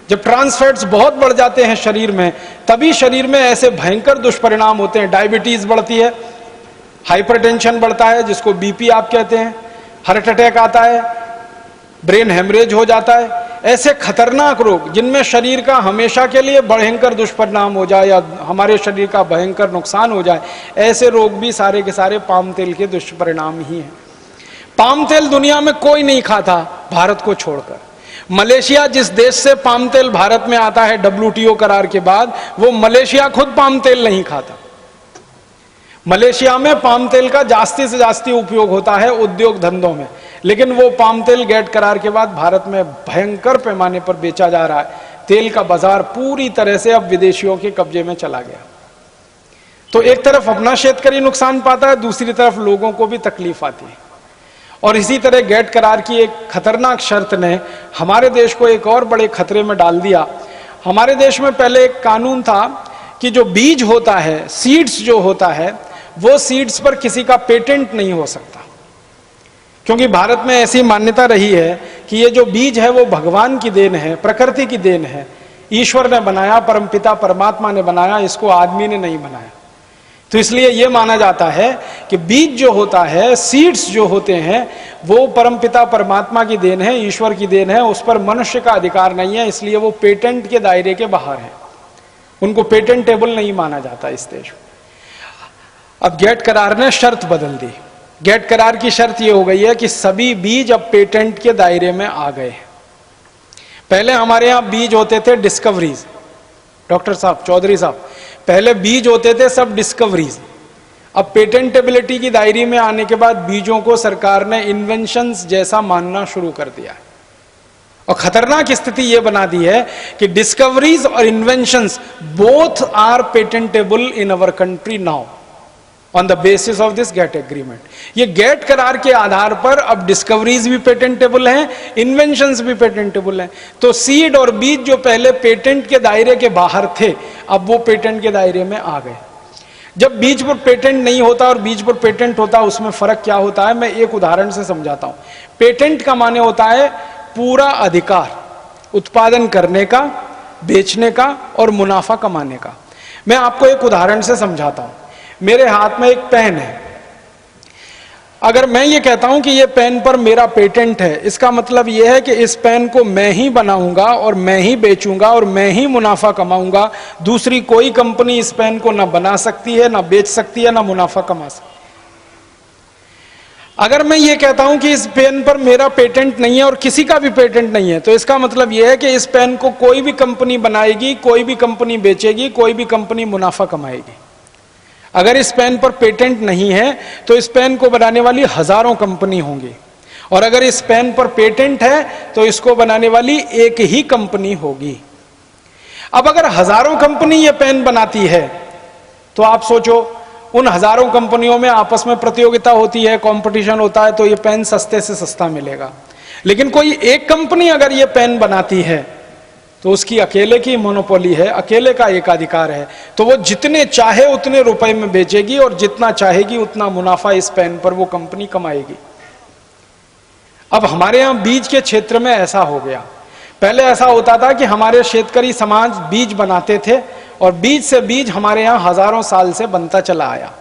Speaker 2: जब ट्रांस फैट्स बहुत बढ़ जाते हैं शरीर में, तभी शरीर में ऐसे भयंकर दुष्परिणाम होते हैं। डायबिटीज बढ़ती है, हाइपरटेंशन बढ़ता है जिसको बीपी आप कहते हैं, हार्ट अटैक आता है, ब्रेन हेमरेज हो जाता है। ऐसे खतरनाक रोग जिनमें शरीर का हमेशा के लिए भयंकर दुष्परिणाम हो जाए या हमारे शरीर का भयंकर नुकसान हो जाए, ऐसे रोग भी सारे के सारे पाम तेल के दुष्परिणाम ही हैं। पाम तेल दुनिया में कोई नहीं खाता भारत को छोड़कर। मलेशिया जिस देश से पाम तेल भारत में आता है WTO करार के बाद, वो मलेशिया खुद पाम तेल नहीं खाता। मलेशिया में पाम तेल का जास्ती से जास्ती उपयोग होता है उद्योग धंधों में, लेकिन वो पाम तेल गेट करार के बाद भारत में भयंकर पैमाने पर बेचा जा रहा है। तेल का बाजार पूरी तरह से अब विदेशियों के कब्जे में चला गया। तो एक तरफ अपना शेतकरी नुकसान पाता है, दूसरी तरफ लोगों को भी तकलीफ आती है। और इसी तरह गेट करार की एक खतरनाक शर्त ने हमारे देश को एक और बड़े खतरे में डाल दिया। हमारे देश में पहले एक कानून था कि जो बीज होता है, सीड्स जो होता है, वो सीड्स पर किसी का पेटेंट नहीं हो सकता, क्योंकि भारत में ऐसी मान्यता रही है कि ये जो बीज है वो भगवान की देन है, प्रकृति की देन है, ईश्वर ने बनाया, परमपिता परमात्मा ने बनाया, इसको आदमी ने नहीं बनाया। तो इसलिए यह माना जाता है कि बीज जो होता है, सीड्स जो होते हैं, वो परमपिता परमात्मा की देन है, ईश्वर की देन है, उस पर मनुष्य का अधिकार नहीं है, इसलिए वो पेटेंट के दायरे के बाहर है, उनको पेटेंटेबल नहीं माना जाता इस देश में। अब गेट करार ने शर्त बदल दी। गेट करार की शर्त यह हो गई है कि सभी बीज अब पेटेंट के दायरे में आ गए। पहले हमारे यहां बीज होते थे डिस्कवरीज, डॉक्टर साहब, चौधरी साहब, पहले बीज होते थे सब डिस्कवरीज। अब पेटेंटेबिलिटी की दायरे में आने के बाद बीजों को सरकार ने इन्वेंशंस जैसा मानना शुरू कर दिया है। और खतरनाक स्थिति यह बना दी है कि डिस्कवरीज और inventions both are patentable in our country now on the basis of this GATT agreement. ये गेट करार के आधार पर अब डिस्कवरीज भी पेटेंटेबल हैं, इन्वेंशंस भी पेटेंटेबल हैं। तो सीड और बीज जो पहले पेटेंट के दायरे के बाहर थे, अब वो पेटेंट के दायरे में आ गए। जब बीज पर पेटेंट नहीं होता और बीज पर पेटेंट होता, उसमें फर्क क्या होता है, मैं एक उदाहरण से समझाता हूं। पेटेंट का माने होता है पूरा अधिकार उत्पादन करने का, बेचने का और मुनाफा कमाने का। मैं आपको एक उदाहरण से समझाता हूं। मेरे हाथ में एक पेन है। अगर मैं ये कहता हूं कि ये पेन पर मेरा पेटेंट है, इसका मतलब यह है कि इस पेन को मैं ही बनाऊंगा और मैं ही बेचूंगा और मैं ही मुनाफा कमाऊंगा। दूसरी कोई कंपनी इस पेन को ना बना सकती है, ना बेच सकती है, ना मुनाफा कमा सकती है। अगर मैं ये कहता हूं कि इस पेन पर मेरा पेटेंट नहीं है और किसी का भी पेटेंट नहीं है, तो इसका मतलब यह है कि इस पेन को कोई भी कंपनी बनाएगी, कोई भी कंपनी बेचेगी, कोई भी कंपनी मुनाफा कमाएगी। अगर इस पेन पर पेटेंट नहीं है तो इस पेन को बनाने वाली हजारों कंपनी होंगी, और अगर इस पेन पर पेटेंट है तो इसको बनाने वाली एक ही कंपनी होगी। अब अगर हजारों कंपनी ये पेन बनाती है तो आप सोचो, उन हजारों कंपनियों में आपस में प्रतियोगिता होती है, कंपटीशन होता है, तो ये पेन सस्ते से सस्ता मिलेगा। लेकिन कोई एक कंपनी अगर ये पेन बनाती है तो उसकी अकेले की मोनोपोली है, अकेले का एकाधिकार है, तो वो जितने चाहे उतने रुपए में बेचेगी और जितना चाहेगी उतना मुनाफा इस पेन पर वो कंपनी कमाएगी। अब हमारे यहां बीज के क्षेत्र में ऐसा हो गया। पहले ऐसा होता था कि हमारे शेतकरी समाज बीज बनाते थे और बीज से बीज हमारे यहाँ हजारों साल से बनता चला आया।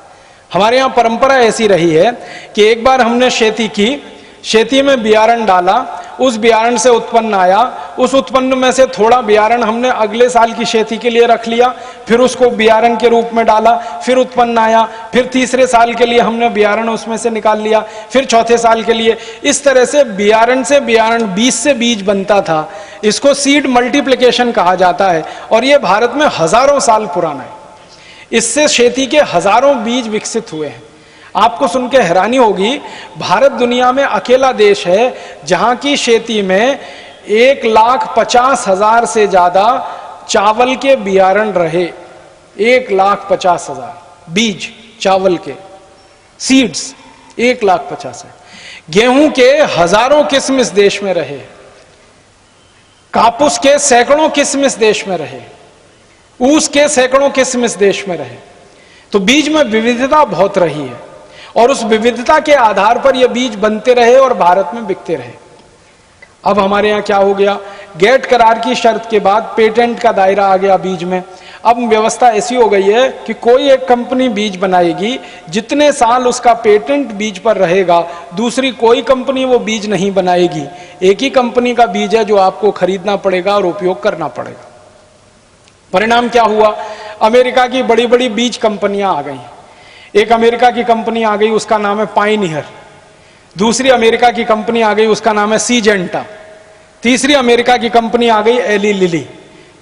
Speaker 2: हमारे यहाँ परंपरा ऐसी रही है कि एक बार हमने खेती की, खेती में बियारण डाला, उस बियारण से उत्पन्न आया, उस उत्पन्न में से थोड़ा बियारण हमने अगले साल की खेती के लिए रख लिया, फिर उसको बियारण के रूप में डाला, फिर उत्पन्न आया, फिर तीसरे साल के लिए हमने बियारण उसमें से निकाल लिया, फिर चौथे साल के लिए। इस तरह से बियारण, बीज से बीज बनता था। इसको सीड मल्टीप्लिकेशन कहा जाता है और यह भारत में हजारों साल पुराना है। इससे खेती के हजारों बीज विकसित हुए हैं। आपको सुन के हैरानी होगी, भारत दुनिया में अकेला देश है जहां की खेती में 1,50,000 से ज्यादा चावल के बियारण रहे। 1,50,000 बीज चावल के, सीड्स 1,50,000 है। गेहूं के हजारों किस्म इस देश में रहे, कापूस के सैकड़ों किस्म इस देश में रहे, ऊस के सैकड़ों किस्म इस देश में रहे। तो बीज में विविधता बहुत रही है और उस विविधता के आधार पर ये बीज बनते रहे और भारत में बिकते रहे। अब हमारे यहां क्या हो गया, गेट करार की शर्त के बाद पेटेंट का दायरा आ गया बीज में। अब व्यवस्था ऐसी हो गई है कि कोई एक कंपनी बीज बनाएगी, जितने साल उसका पेटेंट बीज पर रहेगा दूसरी कोई कंपनी वो बीज नहीं बनाएगी। एक ही कंपनी का बीज है जो आपको खरीदना पड़ेगा और उपयोग करना पड़ेगा। परिणाम क्या हुआ, अमेरिका की बड़ी बड़ी बीज कंपनियां आ गई। एक अमेरिका की कंपनी आ गई, उसका नाम है पायनियर। दूसरी अमेरिका की कंपनी आ गई, उसका नाम है सीजेंटा। तीसरी अमेरिका की कंपनी आ गई एली लिली।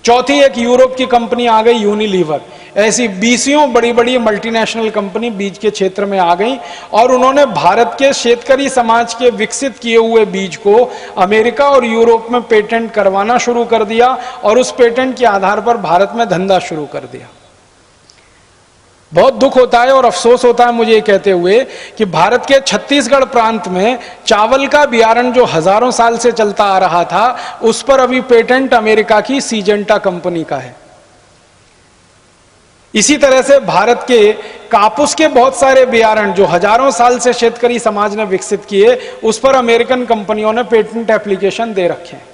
Speaker 2: चौथी एक यूरोप की कंपनी आ गई यूनिलीवर। ऐसी 20 बड़ी बड़ी मल्टीनेशनल कंपनी बीज के क्षेत्र में आ गई और उन्होंने भारत के शेतकरी समाज के विकसित किए हुए बीज को अमेरिका और यूरोप में पेटेंट करवाना शुरू कर दिया और उस पेटेंट के आधार पर भारत में धंधा शुरू कर दिया। बहुत दुख होता है और अफसोस होता है मुझे ये कहते हुए कि भारत के छत्तीसगढ़ प्रांत में चावल का बियारण जो हजारों साल से चलता आ रहा था, उस पर अभी पेटेंट अमेरिका की सीजेंटा कंपनी का है। इसी तरह से भारत के कापूस के बहुत सारे बियारण जो हजारों साल से शेतकरी समाज ने विकसित किए, उस पर अमेरिकन कंपनियों ने पेटेंट एप्लीकेशन दे रखे हैं।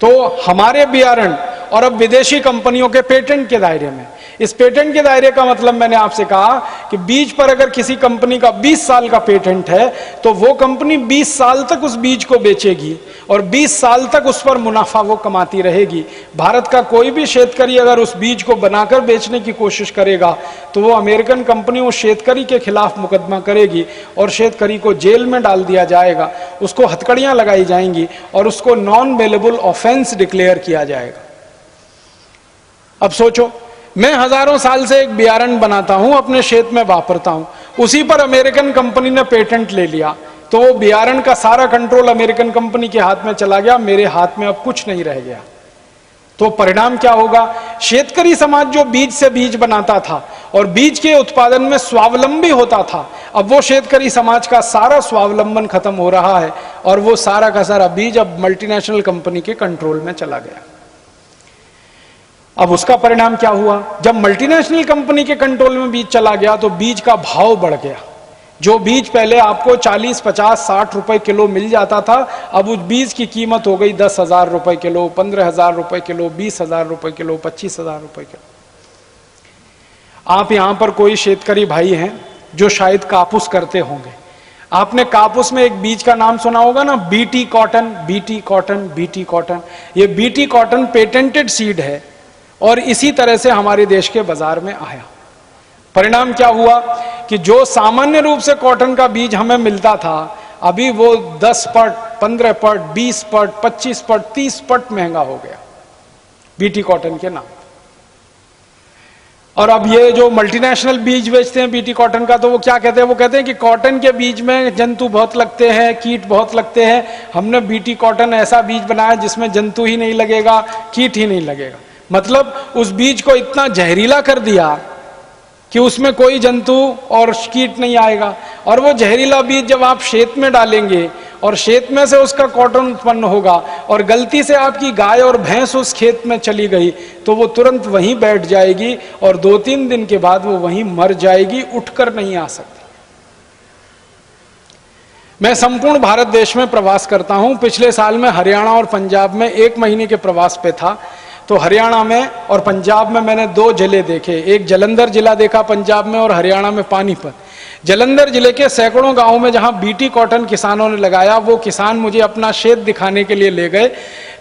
Speaker 2: तो हमारे बियारण और अब विदेशी कंपनियों के पेटेंट के दायरे में, इस पेटेंट के दायरे का मतलब मैंने आपसे कहा कि बीज पर अगर किसी कंपनी का 20 साल का पेटेंट है तो वो कंपनी 20 साल तक उस बीज को बेचेगी और 20 साल तक उस पर मुनाफा वो कमाती रहेगी। भारत का कोई भी शेतकरी अगर उस बीज को बनाकर बेचने की कोशिश करेगा तो वो अमेरिकन कंपनी उस शेतकरी के खिलाफ मुकदमा करेगी और शेतकरी को जेल में डाल दिया जाएगा, उसको हथकड़ियां लगाई जाएंगी और उसको नॉन बेलेबल ऑफेंस डिक्लेयर किया जाएगा। अब सोचो, मैं हजारों साल से एक बियारण बनाता हूं, अपने खेत में वापरता हूं, उसी पर अमेरिकन कंपनी ने पेटेंट ले लिया तो वो बियारण का सारा कंट्रोल अमेरिकन कंपनी के हाथ में चला गया, मेरे हाथ में अब कुछ नहीं रह गया। तो परिणाम क्या होगा, शेतकरी समाज जो बीज से बीज बनाता था और बीज के उत्पादन में स्वावलंबी होता था, अब वो शेतकरी समाज का सारा स्वावलंबन खत्म हो रहा है और वो सारा का सारा बीज अब मल्टीनेशनल कंपनी के कंट्रोल में चला गया। अब उसका परिणाम क्या हुआ, जब मल्टीनेशनल कंपनी के कंट्रोल में बीज चला गया तो बीज का भाव बढ़ गया। जो बीज पहले आपको 40, 50, 60 रुपए किलो मिल जाता था, अब उस बीज की कीमत हो गई 10,000 रुपए किलो, 15,000 रुपए किलो, 20,000 रुपए किलो, 25,000 रुपए किलो। आप यहां पर कोई शेतकरी भाई हैं जो शायद कापूस करते होंगे, आपने कापूस में एक बीज का नाम सुना होगा ना, BT cotton, BT cotton, BT cotton. ये बीटी कॉटन पेटेंटेड सीड है और इसी तरह से हमारे देश के बाजार में आया। परिणाम क्या हुआ कि जो सामान्य रूप से कॉटन का बीज हमें मिलता था, अभी वो 10 पट, 15 पट, 20 पट, 25 पट, 30 पट महंगा हो गया बीटी कॉटन के नाम। और अब ये जो मल्टीनेशनल बीज बेचते हैं बीटी कॉटन का, तो वो क्या कहते हैं, वो कहते हैं कि कॉटन के बीज में जंतु बहुत लगते हैं, कीट बहुत लगते हैं, हमने बीटी कॉटन ऐसा बीज बनाया जिसमें जंतु ही नहीं लगेगा, कीट ही नहीं लगेगा। मतलब उस बीज को इतना जहरीला कर दिया कि उसमें कोई जंतु और कीट नहीं आएगा। और वो जहरीला बीज जब आप खेत में डालेंगे और खेत में से उसका कॉटन उत्पन्न होगा और गलती से आपकी गाय और भैंस उस खेत में चली गई, तो वो तुरंत वहीं बैठ जाएगी और 2-3 दिन के बाद वो वहीं मर जाएगी, उठकर नहीं आ सकती। मैं संपूर्ण भारत देश में प्रवास करता हूं। पिछले साल में हरियाणा और पंजाब में 1 महीने के प्रवास पे था। तो हरियाणा में और पंजाब में मैंने 2 जिले देखे, एक जालंधर जिला देखा पंजाब में और हरियाणा में पानीपत। जालंधर जिले के सैकड़ों गांवों में जहां बीटी कॉटन किसानों ने लगाया, वो किसान मुझे अपना खेत दिखाने के लिए ले गए।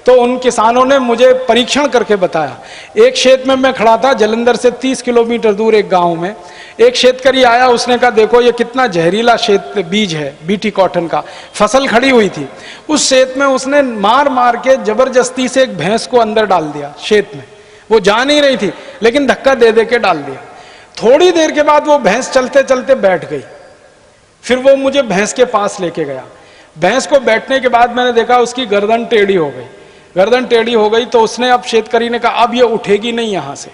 Speaker 2: तो उन किसानों ने मुझे परीक्षण करके बताया। एक खेत में मैं खड़ा था, जालंधर से 30 किलोमीटर दूर एक गांव में। एक शेतकरी आया, उसने कहा देखो ये कितना जहरीला बीज है बीटी कॉटन का। फसल खड़ी हुई थी, उस खेत में उसने मार मार के जबरदस्ती से एक भैंस को अंदर डाल दिया खेत में। वो जा नहीं रही थी लेकिन धक्का दे दे के डाल दिया। थोड़ी देर के बाद वो भैंस चलते चलते बैठ गई। फिर वो मुझे भैंस के पास लेके गया। भैंस को बैठने के बाद मैंने देखा उसकी गर्दन टेढ़ी हो गई। गर्दन टेढ़ी हो गई तो उसने, अब शेतकरी ने कहा अब ये उठेगी नहीं यहां से।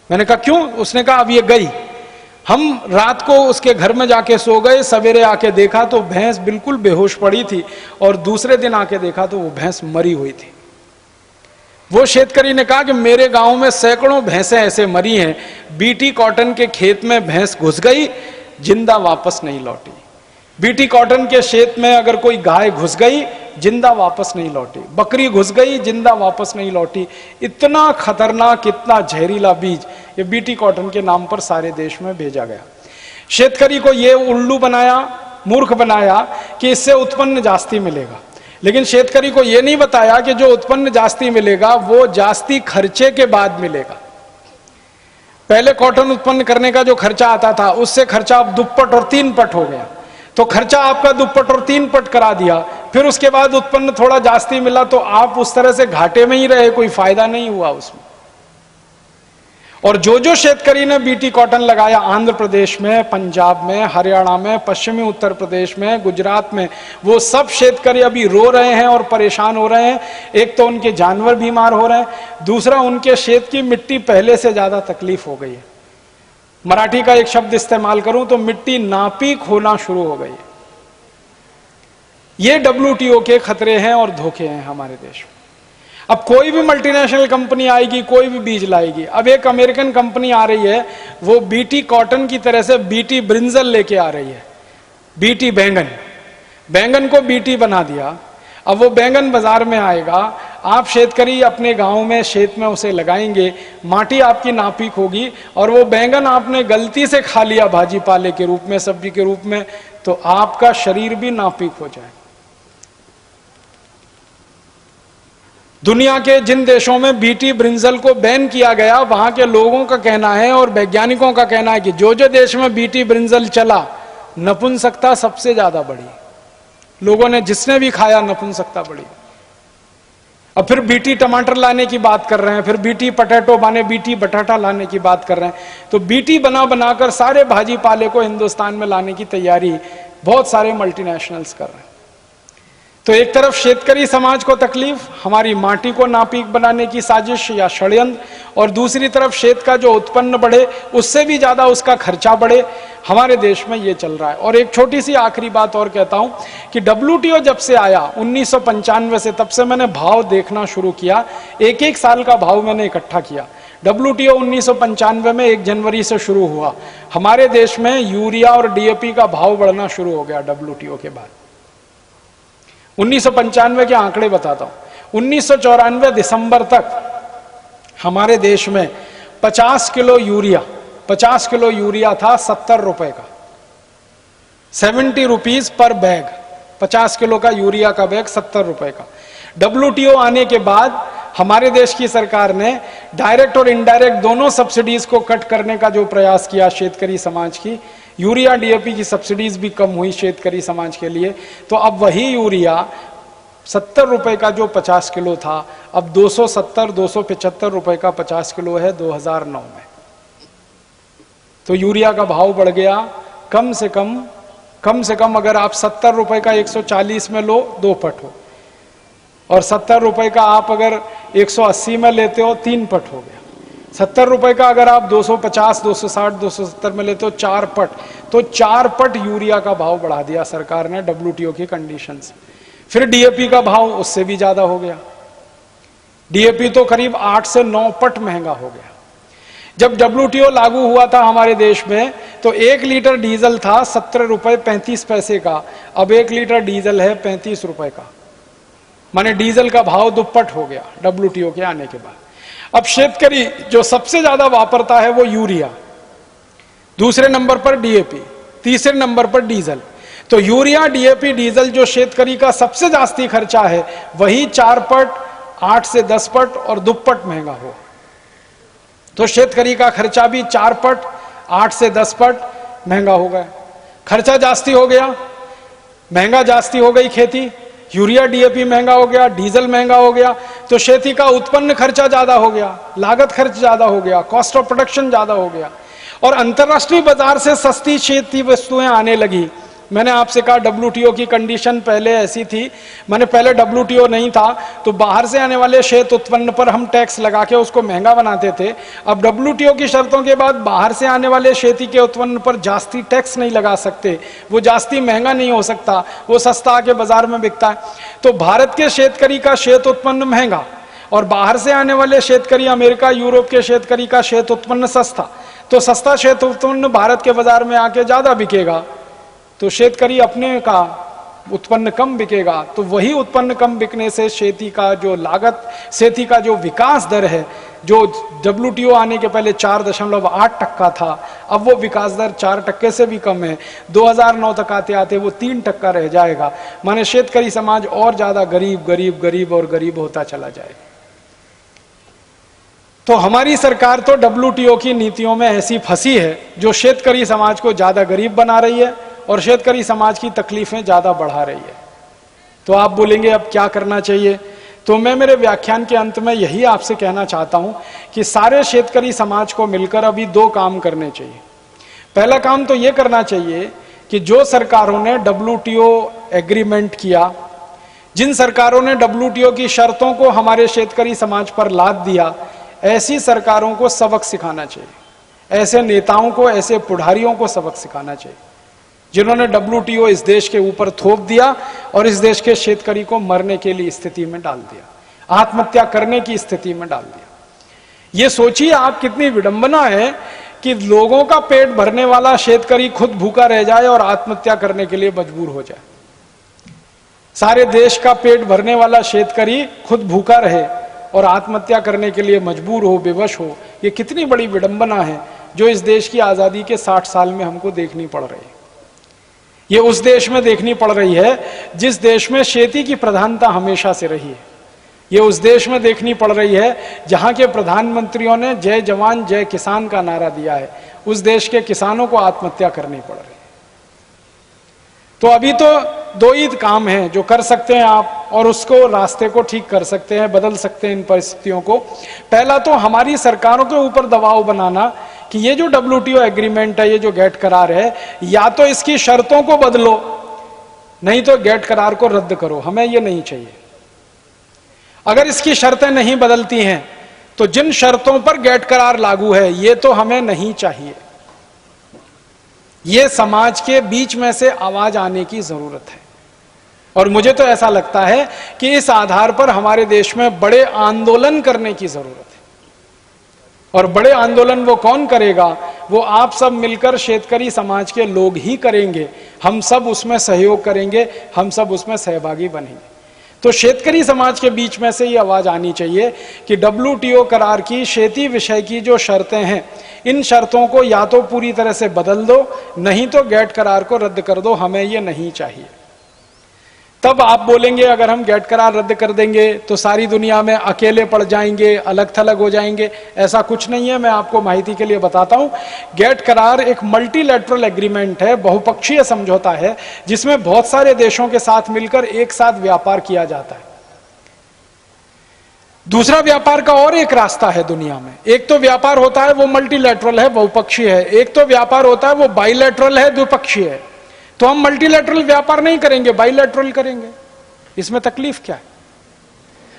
Speaker 2: मैंने कहा क्यों? उसने कहा अब ये गई। हम रात को उसके घर में जाके सो गए। सवेरे आके देखा तो भैंस बिल्कुल बेहोश पड़ी थी और दूसरे दिन आके देखा तो वो भैंस मरी हुई थी। वो शेतकरी ने कहा कि मेरे गांव में सैकड़ों भैंसें ऐसे मरी हैं, बीटी कॉटन के खेत में भैंस घुस गई, जिंदा वापस नहीं लौटी। बीटी कॉटन के खेत में अगर कोई गाय घुस गई, जिंदा वापस नहीं लौटी। बकरी घुस गई, जिंदा वापस नहीं लौटी। इतना खतरनाक, इतना जहरीला बीज ये बीटी कॉटन के नाम पर सारे देश में भेजा गया। शेतकरी को ये उल्लू बनाया, मूर्ख बनाया कि इससे उत्पन्न जास्ती मिलेगा। लेकिन शेतकरी को यह नहीं बताया कि जो उत्पन्न जास्ती मिलेगा वो जास्ती खर्चे के बाद मिलेगा। पहले कॉटन उत्पन्न करने का जो खर्चा आता था, उससे खर्चा अब 2 पट और 3 पट हो गया। तो खर्चा आपका 2 पट और 3 पट करा दिया। फिर उसके बाद उत्पन्न थोड़ा जास्ती मिला तो आप उस तरह से घाटे में ही रहे, कोई फायदा नहीं हुआ उसमें। और जो शेतकरी ने बीटी कॉटन लगाया आंध्र प्रदेश में, पंजाब में, हरियाणा में, पश्चिमी उत्तर प्रदेश में, गुजरात में, वो सब शेतकरी अभी रो रहे हैं और परेशान हो रहे हैं। एक तो उनके जानवर बीमार हो रहे हैं, दूसरा उनके खेत की मिट्टी पहले से ज्यादा तकलीफ हो गई है। मराठी का एक शब्द इस्तेमाल करूं तो मिट्टी नापीक होना शुरू हो गई है। ये WTO के खतरे हैं और धोखे हैं हमारे देश में। अब कोई भी मल्टीनेशनल कंपनी आएगी, कोई भी बीज लाएगी। अब एक अमेरिकन कंपनी आ रही है, वो बीटी कॉटन की तरह से बीटी ब्रिंजल लेके आ रही है। बीटी बैंगन, बैंगन को बीटी बना दिया। अब वो बैंगन बाजार में आएगा, आप शेतकरी अपने गांव में खेत में उसे लगाएंगे, माटी आपकी नापीक होगी और वो बैंगन आपने गलती से खा लिया भाजी पाले के रूप में, सब्जी के रूप में, तो आपका शरीर भी नापीक हो जाए। दुनिया के जिन देशों में बीटी ब्रिंजल को बैन किया गया, वहां के लोगों का कहना है और वैज्ञानिकों का कहना है कि जो देश में बीटी ब्रिंजल चला, नपुंसकता सबसे ज्यादा बढ़ी। लोगों ने जिसने भी खाया नपुंसकता बढ़ी। अब फिर बीटी टमाटर लाने की बात कर रहे हैं, फिर बीटी पटेटो माने बीटी बटाटा लाने की बात कर रहे हैं। तो बीटी बना बनाकर सारे भाजी पाले को हिंदुस्तान में लाने की तैयारी बहुत सारे मल्टीनेशनल्स कर रहे हैं। तो एक तरफ शेतकरी समाज को तकलीफ, हमारी माटी को नापीक बनाने की साजिश या षड्यंत्र, और दूसरी तरफ खेत का जो उत्पन्न बढ़े उससे भी ज्यादा उसका खर्चा बढ़े। हमारे देश में ये चल रहा है। और एक छोटी सी आखिरी बात और कहता हूं कि WTO जब से आया 1995 से, तब से मैंने भाव देखना शुरू किया। एक साल का भाव मैंने इकट्ठा किया। WTO 1995 में 1 जनवरी से शुरू हुआ। हमारे देश में यूरिया और DAP का भाव बढ़ना शुरू हो गया WTO के बाद। 1995 के आंकड़े बताता हूं। 1994 दिसंबर तक हमारे देश में 50 किलो यूरिया था 70 रुपए का, 70 रुपीज पर बैग। 50 किलो का यूरिया का बैग 70 रुपए का। WTO आने के बाद हमारे देश की सरकार ने डायरेक्ट और इनडायरेक्ट दोनों सब्सिडीज को कट करने का जो प्रयास किया शेतकरी समाज की, यूरिया DAP की सब्सिडीज भी कम हुई शेतकरी समाज के लिए। तो अब वही यूरिया 70 रुपए का जो 50 किलो था, अब 270-275 रुपए का 50 किलो है 2009 में। तो यूरिया का भाव बढ़ गया। कम से कम अगर आप 70 रुपए का 140 में लो 2 पट हो, और 70 रुपए का आप अगर 180 में लेते हो 3 पट हो गया। 70 रुपए का अगर आप 250, 260, 270 में लेते हो 4 पट, तो 4 पट यूरिया का भाव बढ़ा दिया सरकार ने WTO की कंडीशन से। फिर DAP का भाव उससे भी ज्यादा हो गया। DAP तो करीब 8 से 9 पट महंगा हो गया। जब WTO लागू हुआ था हमारे देश में तो 1 लीटर डीजल था 17 रुपए 35 पैसे का, अब 1 लीटर डीजल है 35 रुपए का। माने डीजल का भाव दुप्पट हो गया WTO के आने के बाद। अब शेतकरी जो सबसे ज्यादा वापरता है वो यूरिया, दूसरे नंबर पर DAP, तीसरे नंबर पर डीजल। तो यूरिया, DAP, डीजल जो शेतकरी का सबसे जास्ती खर्चा है, वही 4 पट, 8 से 10 पट और दुप्पट महंगा हो। तो शेतकरी का खर्चा भी 4 पट, 8 से 10 पट महंगा हो गया। खर्चा जास्ती हो गया, महंगा जास्ती हो गई खेती। यूरिया DAP महंगा हो गया, डीजल महंगा हो गया, तो खेती का उत्पन्न खर्चा ज्यादा हो गया, लागत खर्च ज्यादा हो गया, कॉस्ट ऑफ प्रोडक्शन ज्यादा हो गया। और अंतरराष्ट्रीय बाजार से सस्ती खेती वस्तुएं आने लगी। मैंने आपसे कहा WTO की कंडीशन पहले ऐसी थी, मैंने पहले WTO नहीं था तो बाहर से आने वाले शेत उत्पन्न पर हम टैक्स लगा के उसको महंगा बनाते थे। अब WTO की शर्तों के बाद बाहर से आने वाले खेती के उत्पन्न पर जास्ती टैक्स नहीं लगा सकते, वो जास्ती महंगा नहीं हो सकता, वो सस्ता आके बाजार में बिकता है। तो भारत के शेतकरी का शेत उत्पन्न महंगा और बाहर से आने वाले शेतकरी, अमेरिका यूरोप के शेतकरी का शेत उत्पन्न सस्ता। तो सस्ता शेत उत्पन्न भारत के बाजार में आके ज्यादा बिकेगा, तो शेतकरी अपने का उत्पन्न कम बिकेगा। तो वही उत्पन्न कम बिकने से खेती का जो लागत, खेती का जो विकास दर है, जो WTO आने के पहले 4.8% था, अब वो विकास दर 4% से भी कम है। 2009 तक आते आते वो 3% रह जाएगा। माने शेतकरी समाज और ज्यादा गरीब और गरीब होता चला जाएगा। तो हमारी सरकार तो WTO की नीतियों में ऐसी फंसी है जो शेतकरी समाज को ज्यादा गरीब बना रही है और शेतकरी समाज की तकलीफें ज्यादा बढ़ा रही है। तो आप बोलेंगे अब क्या करना चाहिए? तो मैं मेरे व्याख्यान के अंत में यही आपसे कहना चाहता हूं कि सारे शेतकरी समाज को मिलकर अभी 2 काम करने चाहिए। पहला काम तो यह करना चाहिए कि जो सरकारों ने WTO एग्रीमेंट किया, जिन सरकारों ने WTO की शर्तों को हमारे शेतकरी समाज पर लाद दिया, ऐसी सरकारों को सबक सिखाना चाहिए। ऐसे नेताओं को, ऐसे पुढ़ारियों को सबक सिखाना चाहिए जिन्होंने WTO इस देश के ऊपर थोप दिया और इस देश के शेतकरी को मरने के लिए स्थिति में डाल दिया, आत्महत्या करने की स्थिति में डाल दिया। ये सोचिए आप, कितनी विडंबना है कि लोगों का पेट भरने वाला शेतकरी खुद भूखा रह जाए और आत्महत्या करने के लिए मजबूर हो जाए। सारे देश का पेट भरने वाला शेतकरी खुद भूखा रहे और आत्महत्या करने के लिए मजबूर हो, बेवश हो। ये कितनी बड़ी विडंबना है जो इस देश की आजादी के 60 साल में हमको देखनी पड़ रही है। ये उस देश में देखनी पड़ रही है जिस देश में खेती की प्रधानता हमेशा से रही है। ये उस देश में देखनी पड़ रही है जहां के प्रधानमंत्रियों ने जय जवान जय किसान का नारा दिया है। उस देश के किसानों को आत्महत्या करनी पड़ रही है। तो अभी तो 2 ही काम हैं जो कर सकते हैं आप, और उसको रास्ते को ठीक कर सकते हैं, बदल सकते हैं इन परिस्थितियों को। पहला तो हमारी सरकारों के ऊपर दबाव बनाना कि ये जो WTO एग्रीमेंट है, ये जो गेट करार है, या तो इसकी शर्तों को बदलो, नहीं तो गेट करार को रद्द करो। हमें ये नहीं चाहिए। अगर इसकी शर्तें नहीं बदलती हैं तो जिन शर्तों पर गेट करार लागू है, ये तो हमें नहीं चाहिए। ये समाज के बीच में से आवाज आने की जरूरत है। और मुझे तो ऐसा लगता है कि इस आधार पर हमारे देश में बड़े आंदोलन करने की जरूरत है। और बड़े आंदोलन वो कौन करेगा? वो आप सब मिलकर शेतकरी समाज के लोग ही करेंगे। हम सब उसमें सहयोग करेंगे, हम सब उसमें सहभागी बनेंगे। तो शेतकरी समाज के बीच में से ये आवाज आनी चाहिए कि WTO करार की खेती विषय की जो शर्तें हैं, इन शर्तों को या तो पूरी तरह से बदल दो, नहीं तो गैट करार को रद्द कर दो, हमें ये नहीं चाहिए। तब आप बोलेंगे अगर हम गैट करार रद्द कर देंगे तो सारी दुनिया में अकेले पड़ जाएंगे, अलग थलग हो जाएंगे। ऐसा कुछ नहीं है। मैं आपको माहिती के लिए बताता हूं, गैट करार एक मल्टीलैटरल एग्रीमेंट है, बहुपक्षीय समझौता है, जिसमें बहुत सारे देशों के साथ मिलकर एक साथ व्यापार किया जाता है। दूसरा व्यापार का और एक रास्ता है दुनिया में। एक तो व्यापार होता है वो मल्टीलैटरल है, बहुपक्षीय है। एक तो व्यापार होता है वो बाइलैटरल है, द्विपक्षीय है। तो हम मल्टीलैटरल व्यापार नहीं करेंगे, बाइलैटरल करेंगे। इसमें तकलीफ क्या है?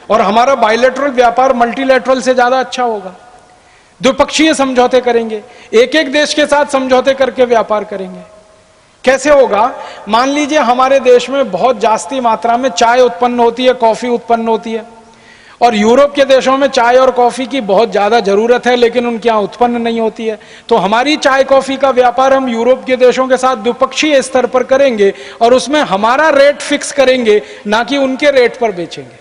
Speaker 2: और हमारा बाइलैटरल व्यापार मल्टीलैटरल से ज्यादा अच्छा होगा। द्विपक्षीय समझौते करेंगे, एक एक देश के साथ समझौते करके व्यापार करेंगे। कैसे होगा? मान लीजिए हमारे देश में बहुत जास्ती मात्रा में चाय उत्पन्न होती है, कॉफी उत्पन्न होती है, और यूरोप के देशों में चाय और कॉफी की बहुत ज्यादा जरूरत है, लेकिन उनके यहां उत्पन्न नहीं होती है। तो हमारी चाय कॉफी का व्यापार हम यूरोप के देशों के साथ द्विपक्षीय स्तर पर करेंगे और उसमें हमारा रेट फिक्स करेंगे, ना कि उनके रेट पर बेचेंगे।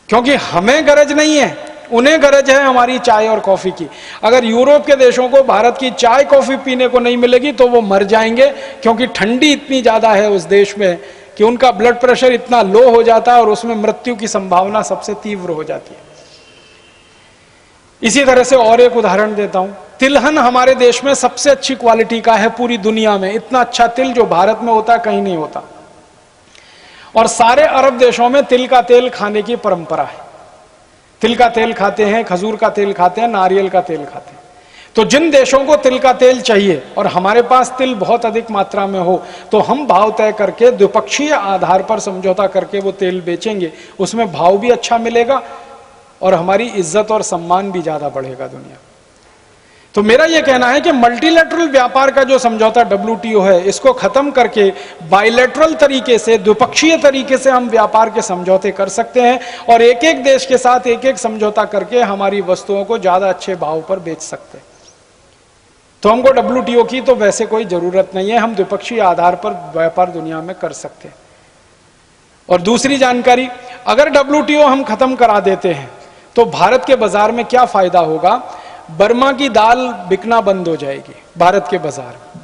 Speaker 2: क्योंकि हमें गरज नहीं है, उन्हें गरज है हमारी चाय और कॉफी की। अगर यूरोप के देशों को भारत की चाय कॉफी पीने को नहीं मिलेगी तो वो मर जाएंगे, क्योंकि ठंडी इतनी ज्यादा है उस देश में कि उनका ब्लड प्रेशर इतना लो हो जाता है और उसमें मृत्यु की संभावना सबसे तीव्र हो जाती है। इसी तरह से और एक उदाहरण देता हूं। तिलहन हमारे देश में सबसे अच्छी क्वालिटी का है पूरी दुनिया में। इतना अच्छा तिल जो भारत में होता है कहीं नहीं होता। और सारे अरब देशों में तिल का तेल खाने की परंपरा है। तिल का तेल खाते हैं, खजूर का तेल खाते हैं, नारियल का तेल खाते हैं। तो जिन देशों को तिल का तेल चाहिए और हमारे पास तिल बहुत अधिक मात्रा में हो, तो हम भाव तय करके द्विपक्षीय आधार पर समझौता करके वो तेल बेचेंगे। उसमें भाव भी अच्छा मिलेगा और हमारी इज्जत और सम्मान भी ज्यादा बढ़ेगा दुनिया। तो मेरा यह कहना है कि मल्टीलैटरल व्यापार का जो समझौता WTO है, इसको खत्म करके बाइलैटरल तरीके से, द्विपक्षीय तरीके से हम व्यापार के समझौते कर सकते हैं और एक एक देश के साथ एक एक समझौता करके हमारी वस्तुओं को ज्यादा अच्छे भाव पर बेच सकते हैं। तो हमको WTO की तो वैसे कोई जरूरत नहीं है, हम द्विपक्षीय आधार पर व्यापार दुनिया में कर सकते हैं। और दूसरी जानकारी, अगर WTO हम खत्म करा देते हैं तो भारत के बाजार में क्या फायदा होगा? बर्मा की दाल बिकना बंद हो जाएगी भारत के बाजार में,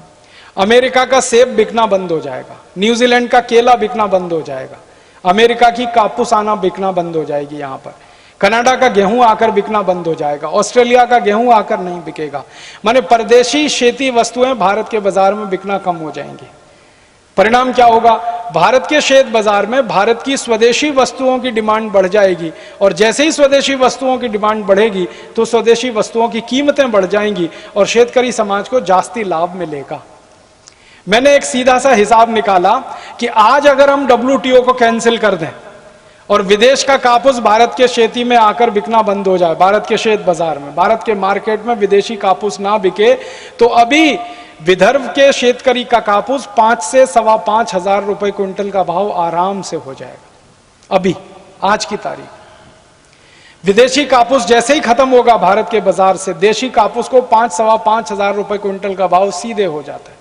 Speaker 2: अमेरिका का सेब बिकना बंद हो जाएगा, न्यूजीलैंड का केला बिकना बंद हो जाएगा, अमेरिका की कापूस आना बिकना बंद हो जाएगी यहां पर, कनाडा का गेहूं आकर बिकना बंद हो जाएगा, ऑस्ट्रेलिया का गेहूं आकर नहीं बिकेगा। माने परदेशी खेती वस्तुएं भारत के बाजार में बिकना कम हो जाएंगी। परिणाम क्या होगा? भारत के शेत बाजार में भारत की स्वदेशी वस्तुओं की डिमांड बढ़ जाएगी और जैसे ही स्वदेशी वस्तुओं की डिमांड बढ़ेगी तो स्वदेशी वस्तुओं की कीमतें बढ़ जाएंगी और शेतकरी समाज को जास्ती लाभ मिलेगा। मैंने एक सीधा सा हिसाब निकाला कि आज अगर हम WTO को कैंसिल कर दें और विदेश का कापूस भारत के खेती में आकर बिकना बंद हो जाए, भारत के शेत बाजार में, भारत के मार्केट में विदेशी कापूस ना बिके, तो अभी विदर्भ के शेतकरी का कापूस 5 से 5.25 हजार रुपए क्विंटल का भाव आराम से हो जाएगा। अभी आज की तारीख विदेशी कापूस जैसे ही खत्म होगा भारत के बाजार से, देशी कापूस को 5-5.25 हजार रुपए क्विंटल का भाव सीधे हो जाता है।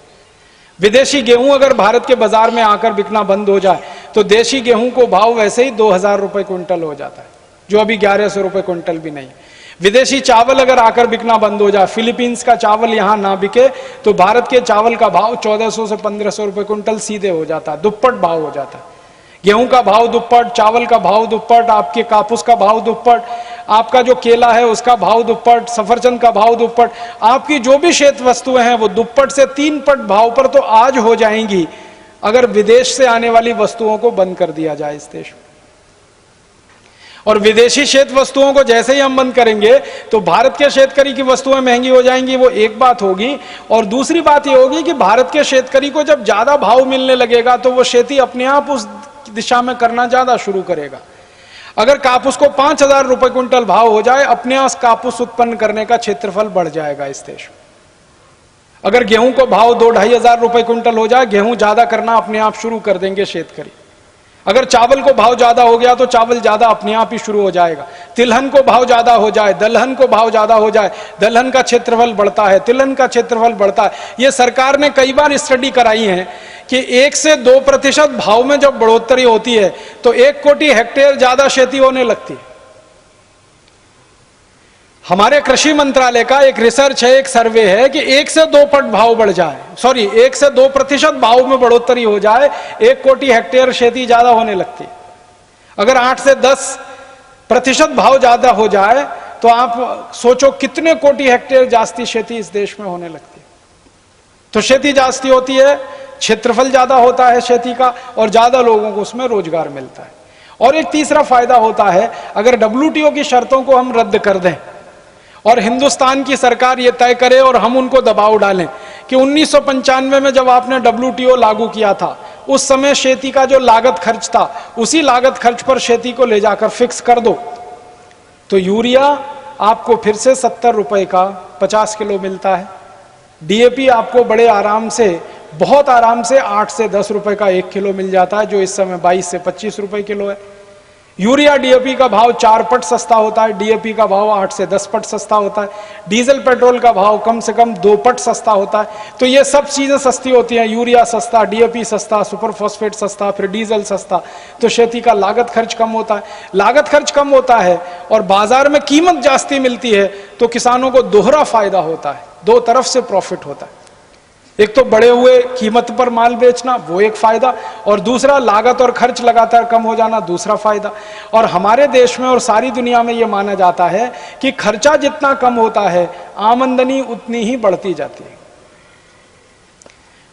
Speaker 2: विदेशी गेहूं अगर भारत के बाजार में आकर बिकना बंद हो जाए तो देशी गेहूं को भाव वैसे ही 2000 रुपए क्विंटल हो जाता है, जो अभी 1100 रुपए क्विंटल भी नहीं। विदेशी चावल अगर आकर बिकना बंद हो जाए, फिलीपींस का चावल यहां ना बिके तो भारत के चावल का भाव 1400 से 1500 रुपए क्विंटल सीधे हो जाता है, दुप्पट भाव हो जाता है। गेहूं का भाव दुप्पट, चावल का भाव दुप्पट, आपके कापूस का भाव दुप्पट, आपका जो केला है उसका भाव दुप्पट, सफरचंद का भाव दुप्पट, आपकी जो भी शेत वस्तुएं हैं वो दुप्पट से 3 पट भाव पर तो आज हो जाएंगी अगर विदेश से आने वाली वस्तुओं को बंद कर दिया जाए इस देश में। और विदेशी शेत वस्तुओं को जैसे ही हम बंद करेंगे तो भारत के शेतकरी की वस्तुएं महंगी हो जाएंगी, वो एक बात होगी। और दूसरी बात ये होगी कि भारत के शेतकरी को जब ज्यादा भाव मिलने लगेगा तो वो खेती अपने आप उस दिशा में करना ज्यादा शुरू करेगा। अगर कापूस को 5000 रुपए क्विंटल भाव हो जाए, अपने आप कापूस उत्पन्न करने का क्षेत्रफल बढ़ जाएगा इस देश में। अगर गेहूं को भाव 2-2.5 हजार रुपए क्विंटल हो जाए, गेहूं ज्यादा करना अपने आप शुरू कर देंगे शेतकरी। अगर चावल को भाव ज्यादा हो गया तो चावल ज्यादा अपने आप ही शुरू हो जाएगा। तिलहन को भाव ज्यादा हो जाए, दलहन को भाव ज्यादा हो जाए, दलहन का क्षेत्रफल बढ़ता है, तिलहन का क्षेत्रफल बढ़ता है। यह सरकार ने कई बार स्टडी कराई है कि 1 से 2% भाव में जब बढ़ोतरी होती है तो 1 कोटि हेक्टेयर ज्यादा खेती होने लगती है। हमारे कृषि मंत्रालय का एक रिसर्च है, एक सर्वे है कि 1 से 2 पट भाव बढ़ जाए, 1 से 2% भाव में बढ़ोतरी हो जाए, 1 कोटि हेक्टेयर खेती ज्यादा होने लगती है। अगर 8 से 10% भाव ज्यादा हो जाए तो आप सोचो कितने कोटि हेक्टेयर जास्ती खेती इस देश में होने लगती है। तो खेती जास्ती होती है, क्षेत्रफल ज्यादा होता है खेती का, और ज्यादा लोगों को उसमें रोजगार मिलता है। और एक तीसरा फायदा होता है, अगर WTO की शर्तों को हम रद्द कर दें और हिंदुस्तान की सरकार ये तय करे और हम उनको दबाव डालें कि 1995 में जब आपने WTO लागू किया था उस समय खेती का जो लागत खर्च था उसी लागत खर्च पर खेती को ले जाकर फिक्स कर दो, तो यूरिया आपको फिर से 70 रुपए का 50 किलो मिलता है। DAP आपको बड़े आराम से, बहुत आराम से 8 से 10 रुपए का 1 किलो मिल जाता है, जो इस समय 22 से 25 रुपए किलो है। यूरिया DAP का भाव 4 पट सस्ता होता है, DAP का भाव 8 से 10 पट सस्ता होता है, डीजल पेट्रोल का भाव कम से कम 2 पट सस्ता होता है। तो ये सब चीजें सस्ती होती हैं, यूरिया सस्ता, DAP सस्ता, सुपर फॉस्फेट सस्ता, फिर डीजल सस्ता, तो खेती का लागत खर्च कम होता है। लागत खर्च कम होता है और बाजार में कीमत जास्ती मिलती है तो किसानों को दोहरा फायदा होता है, 2 तरफ से प्रॉफिट होता है। एक तो बढ़े हुए कीमत पर माल बेचना, वो एक फायदा, और दूसरा लागत और खर्च लगातार कम हो जाना, दूसरा फायदा। और हमारे देश में और सारी दुनिया में ये माना जाता है कि खर्चा जितना कम होता है आमदनी उतनी ही बढ़ती जाती है।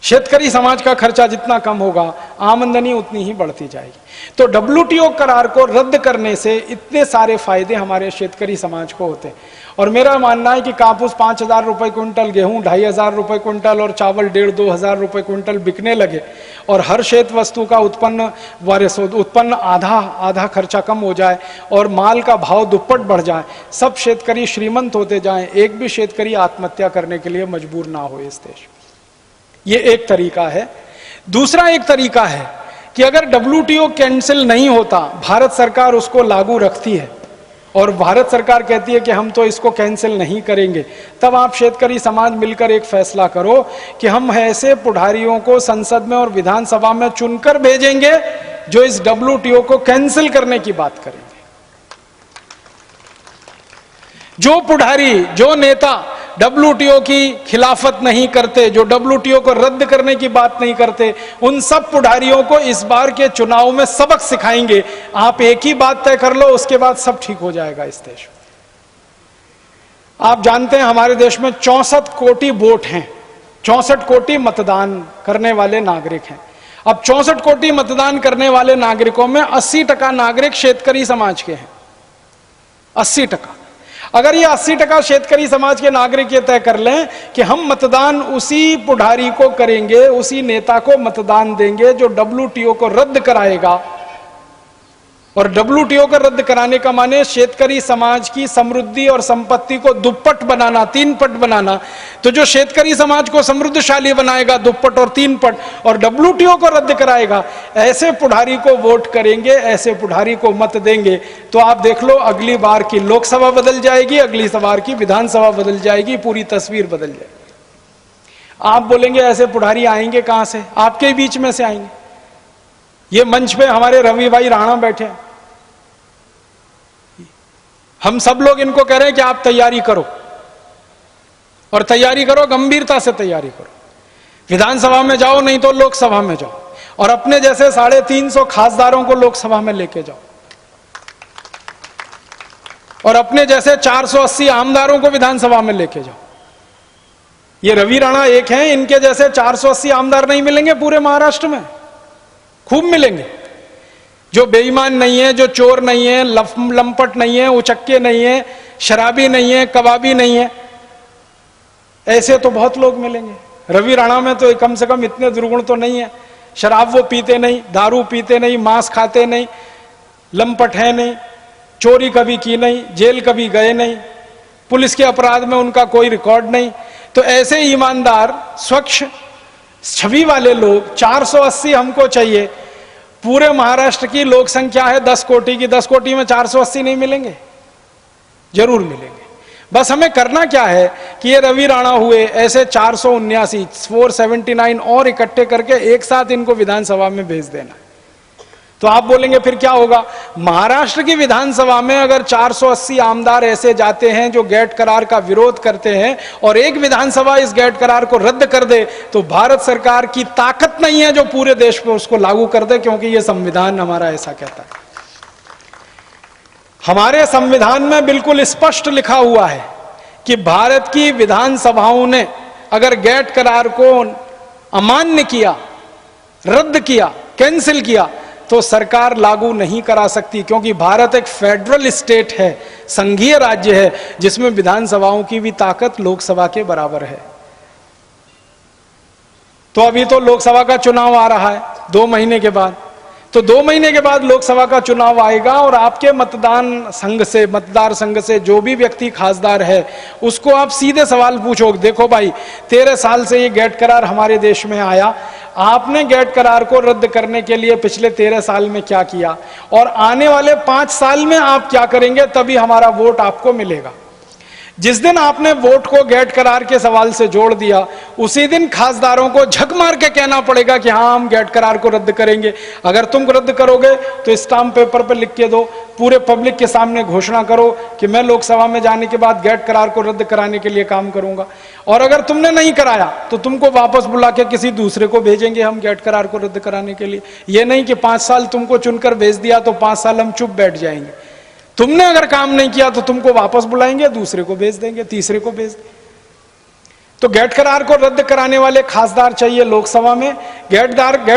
Speaker 2: शेतकरी समाज का खर्चा जितना कम होगा आमदनी उतनी ही बढ़ती जाएगी। तो WTO करार को रद्द करने से इतने सारे फायदे हमारे शेतकरी समाज को होते हैं। और मेरा मानना है कि कापूस 5,000 रुपए क्विंटल, गेहूं 2,500 रुपए क्विंटल और चावल 1,500-2 हजार रुपए क्विंटल बिकने लगे और हर शेत वस्तु का उत्पन्न आधा खर्चा कम हो जाए और माल का भाव दुप्पट बढ़ जाए, सब शेतकरी श्रीमंत होते जाएं, एक भी शेतकरी आत्महत्या करने के लिए मजबूर ना हो इस देश में। ये एक तरीका है। दूसरा एक तरीका है कि अगर WTO कैंसिल नहीं होता, भारत सरकार उसको लागू रखती है और भारत सरकार कहती है कि हम तो इसको कैंसिल नहीं करेंगे, तब आप शेतकरी समाज मिलकर एक फैसला करो कि हम ऐसे पुढ़ारियों को संसद में और विधानसभा में चुनकर भेजेंगे जो इस WTO को कैंसिल करने की बात करेंगे। जो पुढ़ारी, जो नेता WTO की खिलाफत नहीं करते, जो WTO को रद्द करने की बात नहीं करते, उन सब पुढ़ारियों को इस बार के चुनाव में सबक सिखाएंगे। आप एक ही बात तय कर लो, उसके बाद सब ठीक हो जाएगा इस देश में। आप जानते हैं हमारे देश में 64 कोटि वोट हैं, 64 कोटि मतदान करने वाले नागरिक हैं। अब 64 कोटि मतदान करने वाले नागरिकों में 80% नागरिक शेतकरी समाज के हैं, 80%। अगर ये 80% शेतकरी समाज के नागरिक ये तय कर लें कि हम मतदान उसी पुढ़ारी को करेंगे, उसी नेता को मतदान देंगे जो WTO को रद्द कराएगा, और WTO को रद्द कराने का माने शेतकरी समाज की समृद्धि और संपत्ति को दुप्पट बनाना, 3 पट बनाना, तो जो शेतकरी समाज को समृद्धशाली बनाएगा दुप्पट और 3 पट, और WTO को रद्द कराएगा, ऐसे पुढ़ारी को वोट करेंगे, ऐसे पुढ़ारी को मत देंगे, तो आप देख लो अगली बार की लोकसभा बदल जाएगी, अगली बार की विधानसभा बदल जाएगी, पूरी तस्वीर बदल जाएगी। आप बोलेंगे ऐसे पुढ़ारी आएंगे कहां से? आपके ही बीच में से आएंगे। ये मंच पे हमारे रवि भाई राणा बैठे हैं, हम सब लोग इनको कह रहे हैं कि आप तैयारी करो, और तैयारी करो, गंभीरता से तैयारी करो। विधानसभा में जाओ, नहीं तो लोकसभा में जाओ, और अपने जैसे 350 खासदारों को लोकसभा में लेके जाओ, और अपने जैसे 480 आमदारों को विधानसभा में लेके जाओ। ये रवि राणा एक हैं, इनके जैसे 480 आमदार नहीं मिलेंगे पूरे महाराष्ट्र में, खूब मिलेंगे, जो बेईमान नहीं है, जो चोर नहीं है, लंपट नहीं है, उचक्के नहीं है, शराबी नहीं है, कबाबी नहीं है, ऐसे तो बहुत लोग मिलेंगे। रवि राणा में तो कम से कम इतने दुर्गुण तो नहीं है, शराब वो पीते नहीं, दारू पीते नहीं, मांस खाते नहीं, लंपट है नहीं, चोरी कभी की नहीं, जेल कभी गए नहीं, पुलिस के अपराध में उनका कोई रिकॉर्ड नहीं। तो ऐसे ईमानदार, स्वच्छ छवि वाले लोग 480 हमको चाहिए, पूरे महाराष्ट्र की लोक संख्या है 10 कोटि की, 10 कोटि में 480 नहीं मिलेंगे? जरूर मिलेंगे। बस हमें करना क्या है कि ये रवि राणा हुए, ऐसे 479 और इकट्ठे करके एक साथ इनको विधानसभा में भेज देना। तो आप बोलेंगे फिर क्या होगा? महाराष्ट्र की विधानसभा में अगर 480 आमदार ऐसे जाते हैं जो गैट करार का विरोध करते हैं और एक विधानसभा इस गैट करार को रद्द कर दे, तो भारत सरकार की ताकत नहीं है जो पूरे देश पे उसको लागू कर दे, क्योंकि यह संविधान हमारा ऐसा कहता है। हमारे संविधान में बिल्कुल स्पष्ट लिखा हुआ है कि भारत की विधानसभाओं ने अगर गैट करार को अमान्य किया, रद्द किया, कैंसिल किया, तो सरकार लागू नहीं करा सकती, क्योंकि भारत एक फेडरल स्टेट है, संघीय राज्य है, जिसमें विधानसभाओं की भी ताकत लोकसभा के बराबर है। तो अभी तो लोकसभा का चुनाव आ रहा है 2 महीने के बाद, तो 2 महीने के बाद लोकसभा का चुनाव आएगा और आपके मतदार संघ से जो भी व्यक्ति खासदार है उसको आप सीधे सवाल पूछोगे, देखो भाई 13 साल से ये गैट करार हमारे देश में आया, आपने गैट करार को रद्द करने के लिए पिछले 13 साल में क्या किया और आने वाले 5 साल में आप क्या करेंगे, तभी हमारा वोट आपको मिलेगा। जिस दिन आपने वोट को गैट करार के सवाल से जोड़ दिया, उसी दिन खासदारों को झक मार के कहना पड़ेगा कि हाँ हम गैट करार को रद्द करेंगे। अगर तुम रद्द करोगे तो स्टाम्प पेपर पर लिख के दो, पूरे पब्लिक के सामने घोषणा करो कि मैं लोकसभा में जाने के बाद गैट करार को रद्द कराने के लिए काम करूंगा। और अगर तुमने नहीं कराया तो तुमको वापस बुला के किसी दूसरे को भेजेंगे हम गैट करार को रद्द कराने के लिए। ये नहीं कि 5 साल तुमको चुनकर भेज दिया तो 5 साल हम चुप बैठ जाएंगे। तुमने अगर काम नहीं किया तो तुमको वापस बुलाएंगे, दूसरे को भेज देंगे, तीसरे को भेज देंगे। तो गैट करार को रद्द कराने वाले खासदार चाहिए लोकसभा में, गैट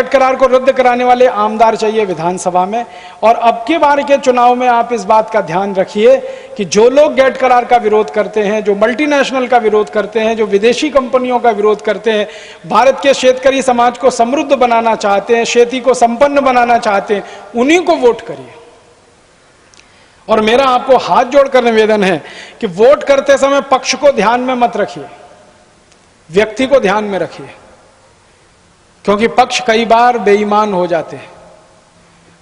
Speaker 2: करार को रद्द कराने वाले आमदार चाहिए विधानसभा में। और अब की बार के चुनाव में आप इस बात का ध्यान रखिए कि जो लोग गैट करार का विरोध करते हैं, जो मल्टीनेशनल का विरोध करते हैं, जो विदेशी कंपनियों का विरोध करते हैं, भारत के शेतकरी समाज को समृद्ध बनाना चाहते हैं, खेती को संपन्न बनाना चाहते हैं, उन्हीं को वोट करिए। और मेरा आपको हाथ जोड़कर निवेदन है कि वोट करते समय पक्ष को ध्यान में मत रखिए, व्यक्ति को ध्यान में रखिए, क्योंकि पक्ष कई बार बेईमान हो जाते हैं।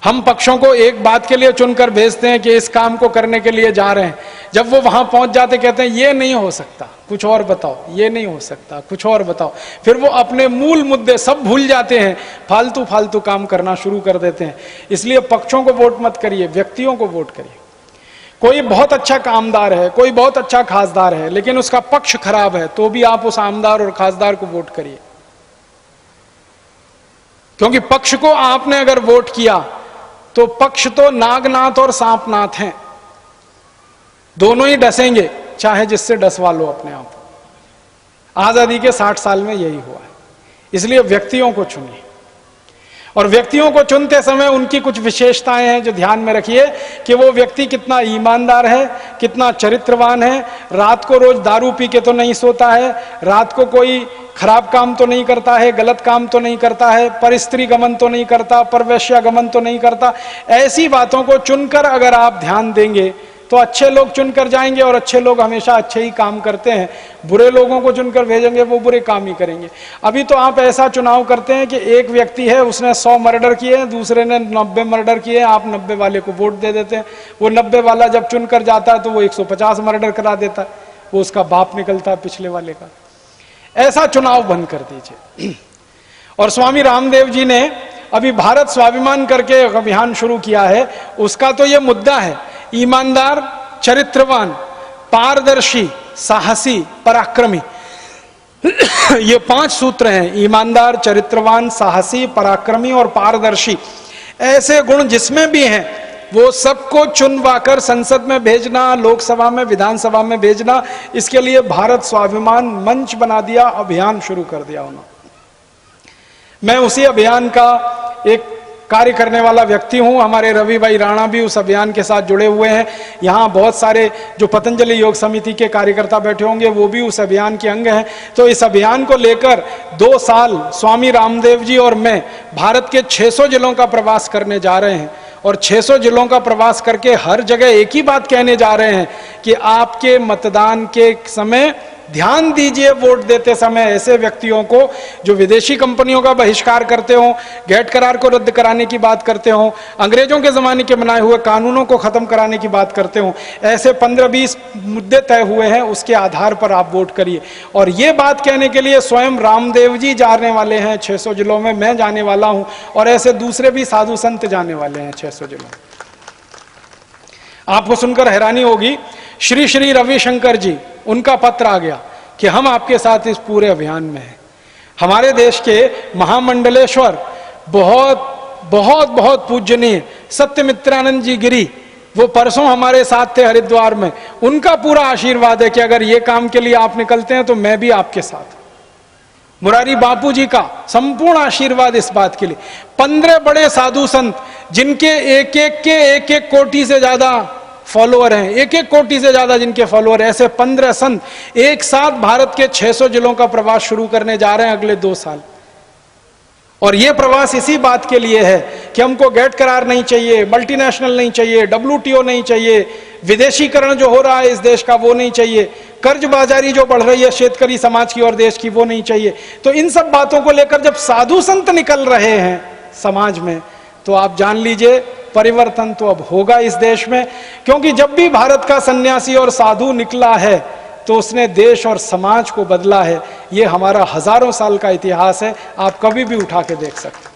Speaker 2: हम पक्षों को एक बात के लिए चुनकर भेजते हैं कि इस काम को करने के लिए जा रहे हैं, जब वो वहां पहुंच जाते कहते हैं ये नहीं हो सकता, कुछ और बताओ, ये नहीं हो सकता, कुछ और बताओ। फिर वो अपने मूल मुद्दे सब भूल जाते हैं, फालतू फालतू काम करना शुरू कर देते हैं। इसलिए पक्षों को वोट मत करिए, व्यक्तियों को वोट करिए। कोई बहुत अच्छा कामदार है, कोई बहुत अच्छा खासदार है, लेकिन उसका पक्ष खराब है, तो भी आप उस आमदार और खासदार को वोट करिए, क्योंकि पक्ष को आपने अगर वोट किया तो पक्ष तो नागनाथ और सांपनाथ हैं, दोनों ही डसेंगे, चाहे जिससे डसवा लो अपने आप। आजादी के 60 साल में यही हुआ है। इसलिए व्यक्तियों को चुनिए, और व्यक्तियों को चुनते समय उनकी कुछ विशेषताएं हैं जो ध्यान में रखिए कि वो व्यक्ति कितना ईमानदार है, कितना चरित्रवान है, रात को रोज दारू पी के तो नहीं सोता है, रात को कोई खराब काम तो नहीं करता है, गलत काम तो नहीं करता है, पर स्त्री गमन तो नहीं करता, पर वैश्या गमन तो नहीं करता। ऐसी बातों को चुनकर अगर आप ध्यान देंगे तो अच्छे लोग चुनकर जाएंगे, और अच्छे लोग हमेशा अच्छे ही काम करते हैं। बुरे लोगों को चुनकर भेजेंगे वो बुरे काम ही करेंगे। अभी तो आप ऐसा चुनाव करते हैं कि एक व्यक्ति है, उसने 100 मर्डर किए हैं, दूसरे ने 90 मर्डर किए हैं, आप 90 वाले को वोट दे देते हैं। वो 90 वाला जब चुनकर जाता है तो वो 150 मर्डर करा देता है, वो उसका बाप निकलता है पिछले वाले का। ऐसा चुनाव बंद कर दीजिए। और स्वामी रामदेव जी ने अभी भारत स्वाभिमान करके अभियान शुरू किया है, उसका तो ये मुद्दा है, ईमानदार, चरित्रवान, पारदर्शी, साहसी, पराक्रमी। ये 5 सूत्र हैं, ईमानदार, चरित्रवान, साहसी, पराक्रमी और पारदर्शी। ऐसे गुण जिसमें भी हैं वो सबको चुनवाकर संसद में भेजना, लोकसभा में, विधानसभा में भेजना। इसके लिए भारत स्वाभिमान मंच बना दिया, अभियान शुरू कर दिया उन्होंने। मैं उसी अभियान का एक कार्य करने वाला व्यक्ति हूं। हमारे रवि भाई राणा भी उस अभियान के साथ जुड़े हुए हैं। यहाँ बहुत सारे जो पतंजलि योग समिति के कार्यकर्ता बैठे होंगे वो भी उस अभियान के अंग हैं। तो इस अभियान को लेकर 2 साल स्वामी रामदेव जी और मैं भारत के 600 जिलों का प्रवास करने जा रहे हैं, और 600 जिलों का प्रवास करके हर जगह एक ही बात कहने जा रहे हैं कि आपके मतदान के समय ध्यान दीजिए वोट देते समय ऐसे व्यक्तियों को जो विदेशी कंपनियों का बहिष्कार करते हो, गैट करार को रद्द कराने की बात करते हो, अंग्रेजों के जमाने के बनाए हुए कानूनों को खत्म कराने की बात करते हो। ऐसे 15-20 मुद्दे तय हुए हैं, उसके आधार पर आप वोट करिए। और ये बात कहने के लिए स्वयं रामदेव जी जाने वाले हैं 600 जिलों में, मैं जाने वाला हूं, और ऐसे दूसरे भी साधु संत जाने वाले हैं 600 जिलों में। आपको सुनकर हैरानी होगी, श्री श्री रविशंकर जी, उनका पत्र आ गया कि हम आपके साथ इस पूरे अभियान में हैं। हमारे देश के महामंडलेश्वर बहुत बहुत बहुत पूजनीय सत्यमित्रानंद जी गिरी, वो परसों हमारे साथ थे हरिद्वार में, उनका पूरा आशीर्वाद है कि अगर ये काम के लिए आप निकलते हैं तो मैं भी आपके साथ। मुरारी बापू जी का संपूर्ण आशीर्वाद इस बात के लिए। 15 बड़े साधु संत जिनके एक एक कोटि से ज्यादा फॉलोअर हैं, एक कोटि से ज्यादा जिनके फॉलोअर, ऐसे 15 संत एक साथ भारत के 600 जिलों का प्रवास शुरू करने जा रहे हैं अगले 2 साल। और यह प्रवास इसी बात के लिए है कि हमको गैट करार नहीं चाहिए, मल्टीनेशनल नहीं चाहिए, WTO नहीं चाहिए, विदेशीकरण जो हो रहा है इस देश का वो नहीं चाहिए, कर्जबाजारी जो बढ़ रही है शेतकरी समाज की और देश की वो नहीं चाहिए। तो इन सब बातों को लेकर जब साधु संत निकल रहे हैं समाज में, तो आप जान लीजिए परिवर्तन तो अब होगा इस देश में। क्योंकि जब भी भारत का सन्यासी और साधु निकला है तो उसने देश और समाज को बदला है। ये हमारा हजारों साल का इतिहास है, आप कभी भी उठा के देख सकते।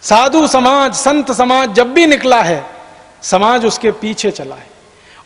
Speaker 2: साधु समाज, संत समाज जब भी निकला है, समाज उसके पीछे चला है।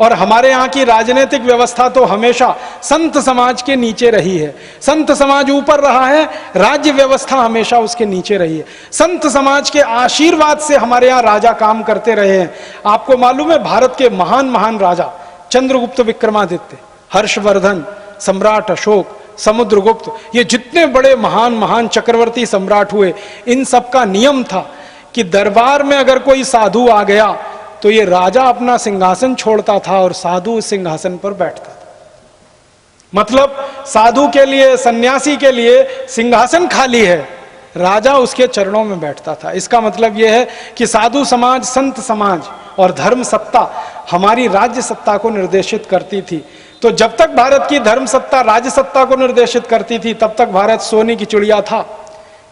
Speaker 2: और हमारे यहाँ की राजनीतिक व्यवस्था तो हमेशा संत समाज के नीचे रही है। संत समाज ऊपर रहा है, राज्य व्यवस्था हमेशा उसके नीचे रही है। संत समाज के आशीर्वाद से हमारे यहाँ राजा काम करते रहे हैं। आपको मालूम है, भारत के महान महान राजा चंद्रगुप्त विक्रमादित्य, हर्षवर्धन, सम्राट अशोक, समुद्रगुप्त, ये जितने बड़े महान महान चक्रवर्ती सम्राट हुए, इन सबका नियम था कि दरबार में अगर कोई साधु आ गया तो ये राजा अपना सिंहासन छोड़ता था और साधु उस सिंहासन पर बैठता था। मतलब साधु के लिए, सन्यासी के लिए सिंहासन खाली है, राजा उसके चरणों में बैठता था। इसका मतलब यह है कि साधु समाज, संत समाज और धर्म सत्ता हमारी राज्य सत्ता को निर्देशित करती थी। तो जब तक भारत की धर्म सत्ता राज्य सत्ता को निर्देशित करती थी, तब तक भारत सोने की चिड़िया था।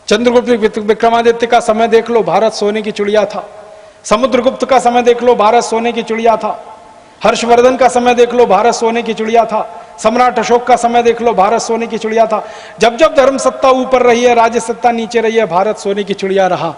Speaker 2: चंद्रगुप्त विक्रमादित्य का समय देख लो, भारत सोने की चिड़िया था। समुद्रगुप्त का समय देख लो, भारत सोने की चिड़िया था। हर्षवर्धन का समय देख लो, भारत सोने की चिड़िया था। सम्राट अशोक का समय देख लो, भारत सोने की चिड़िया था। जब जब धर्म सत्ता ऊपर रही है, राज्य सत्ता नीचे रही है, भारत सोने की चिड़िया रहा।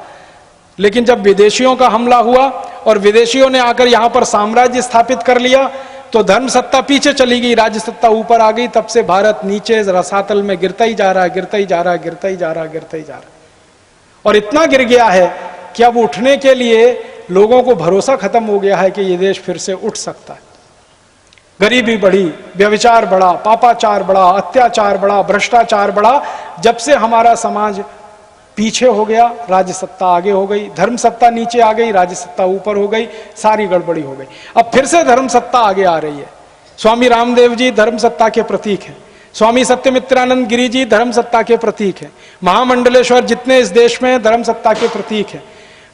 Speaker 2: लेकिन जब विदेशियों का हमला हुआ और विदेशियों ने आकर यहां पर साम्राज्य स्थापित कर लिया, तो धर्म सत्ता पीछे चली गई, राज्य सत्ता ऊपर आ गई। तब से भारत नीचे रसातल में गिरता ही जा रहा है, गिरता ही जा रहा है, गिरता ही जा रहा है, गिरता ही जा रहा है। और इतना गिर गया है कि अब उठने के लिए लोगों को भरोसा खत्म हो गया है कि ये देश फिर से उठ सकता है। गरीबी बढ़ी, व्यभिचार बढ़ा, पापाचार बढ़ा, अत्याचार बढ़ा, भ्रष्टाचार बढ़ा। जब से हमारा समाज पीछे हो गया, राज्य सत्ता आगे हो गई, धर्म सत्ता नीचे आ गई, राज्य सत्ता ऊपर हो गई, सारी गड़बड़ी हो गई। अब फिर से धर्म सत्ता आगे आ रही है। स्वामी रामदेव जी धर्म सत्ता के प्रतीक हैं। स्वामी सत्यमित्रानंद गिरी जी धर्म सत्ता के प्रतीक हैं। महामंडलेश्वर जितने इस देश में धर्म सत्ता के प्रतीक हैं।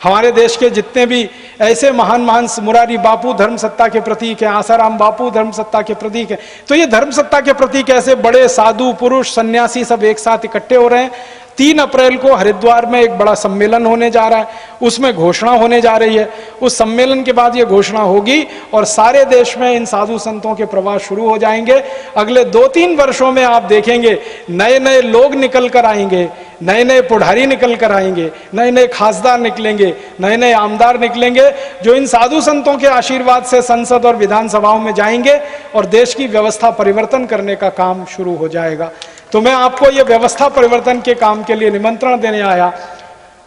Speaker 2: हमारे देश के जितने भी ऐसे महान महान, मुरारी बापू धर्म सत्ता के प्रतीक हैं, आसाराम बापू धर्म सत्ता के प्रतीक हैं। तो ये धर्म सत्ता के प्रतीक ऐसे बड़े साधु पुरुष सन्यासी सब एक साथ इकट्ठे हो रहे हैं। 3 अप्रैल को हरिद्वार में एक बड़ा सम्मेलन होने जा रहा है, उसमें घोषणा होने जा रही है। उस सम्मेलन के बाद ये घोषणा होगी और सारे देश में इन साधु संतों के प्रवास शुरू हो जाएंगे। अगले 2-3 वर्षों में आप देखेंगे नए नए लोग निकल कर आएंगे, नए नए पुढ़ारी निकल कर आएंगे, नए नए खासदार निकलेंगे, नए नए आमदार निकलेंगे, जो इन साधु संतों के आशीर्वाद से संसद और विधानसभाओं में जाएंगे और देश की व्यवस्था परिवर्तन करने का काम शुरू हो जाएगा। तो मैं आपको ये व्यवस्था परिवर्तन के काम के लिए निमंत्रण देने आया,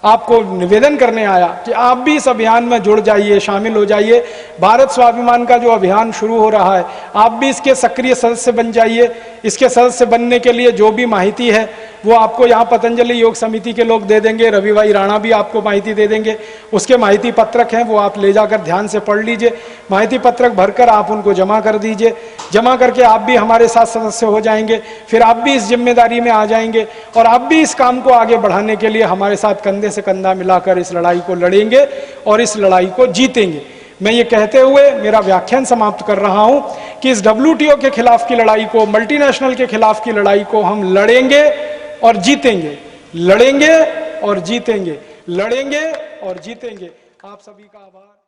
Speaker 2: आपको निवेदन करने आया कि आप भी इस अभियान में जुड़ जाइए, शामिल हो जाइए। भारत स्वाभिमान का जो अभियान शुरू हो रहा है, आप भी इसके सक्रिय सदस्य बन जाइए। इसके सदस्य बनने के लिए जो भी माहिती है वो आपको यहाँ पतंजलि योग समिति के लोग दे देंगे, रवि भाई राणा भी आपको माहिती दे देंगे। उसके माहिती पत्रक हैं, वो आप ले जाकर ध्यान से पढ़ लीजिए। माहिती पत्रक भरकर आप उनको जमा कर दीजिए। जमा करके आप भी हमारे साथ सदस्य हो जाएंगे। फिर आप भी इस जिम्मेदारी में आ जाएंगे और आप भी इस काम को आगे बढ़ाने के लिए हमारे साथ कंधे से कंधा मिलाकर इस लड़ाई को लड़ेंगे और इस लड़ाई को जीतेंगे। मैं ये कहते हुए मेरा व्याख्यान समाप्त कर रहा हूं कि इस WTO के खिलाफ की लड़ाई को, मल्टीनेशनल के खिलाफ की लड़ाई को हम लड़ेंगे और जीतेंगे, लड़ेंगे और जीतेंगे, लड़ेंगे और जीतेंगे। आप सभी का आभार।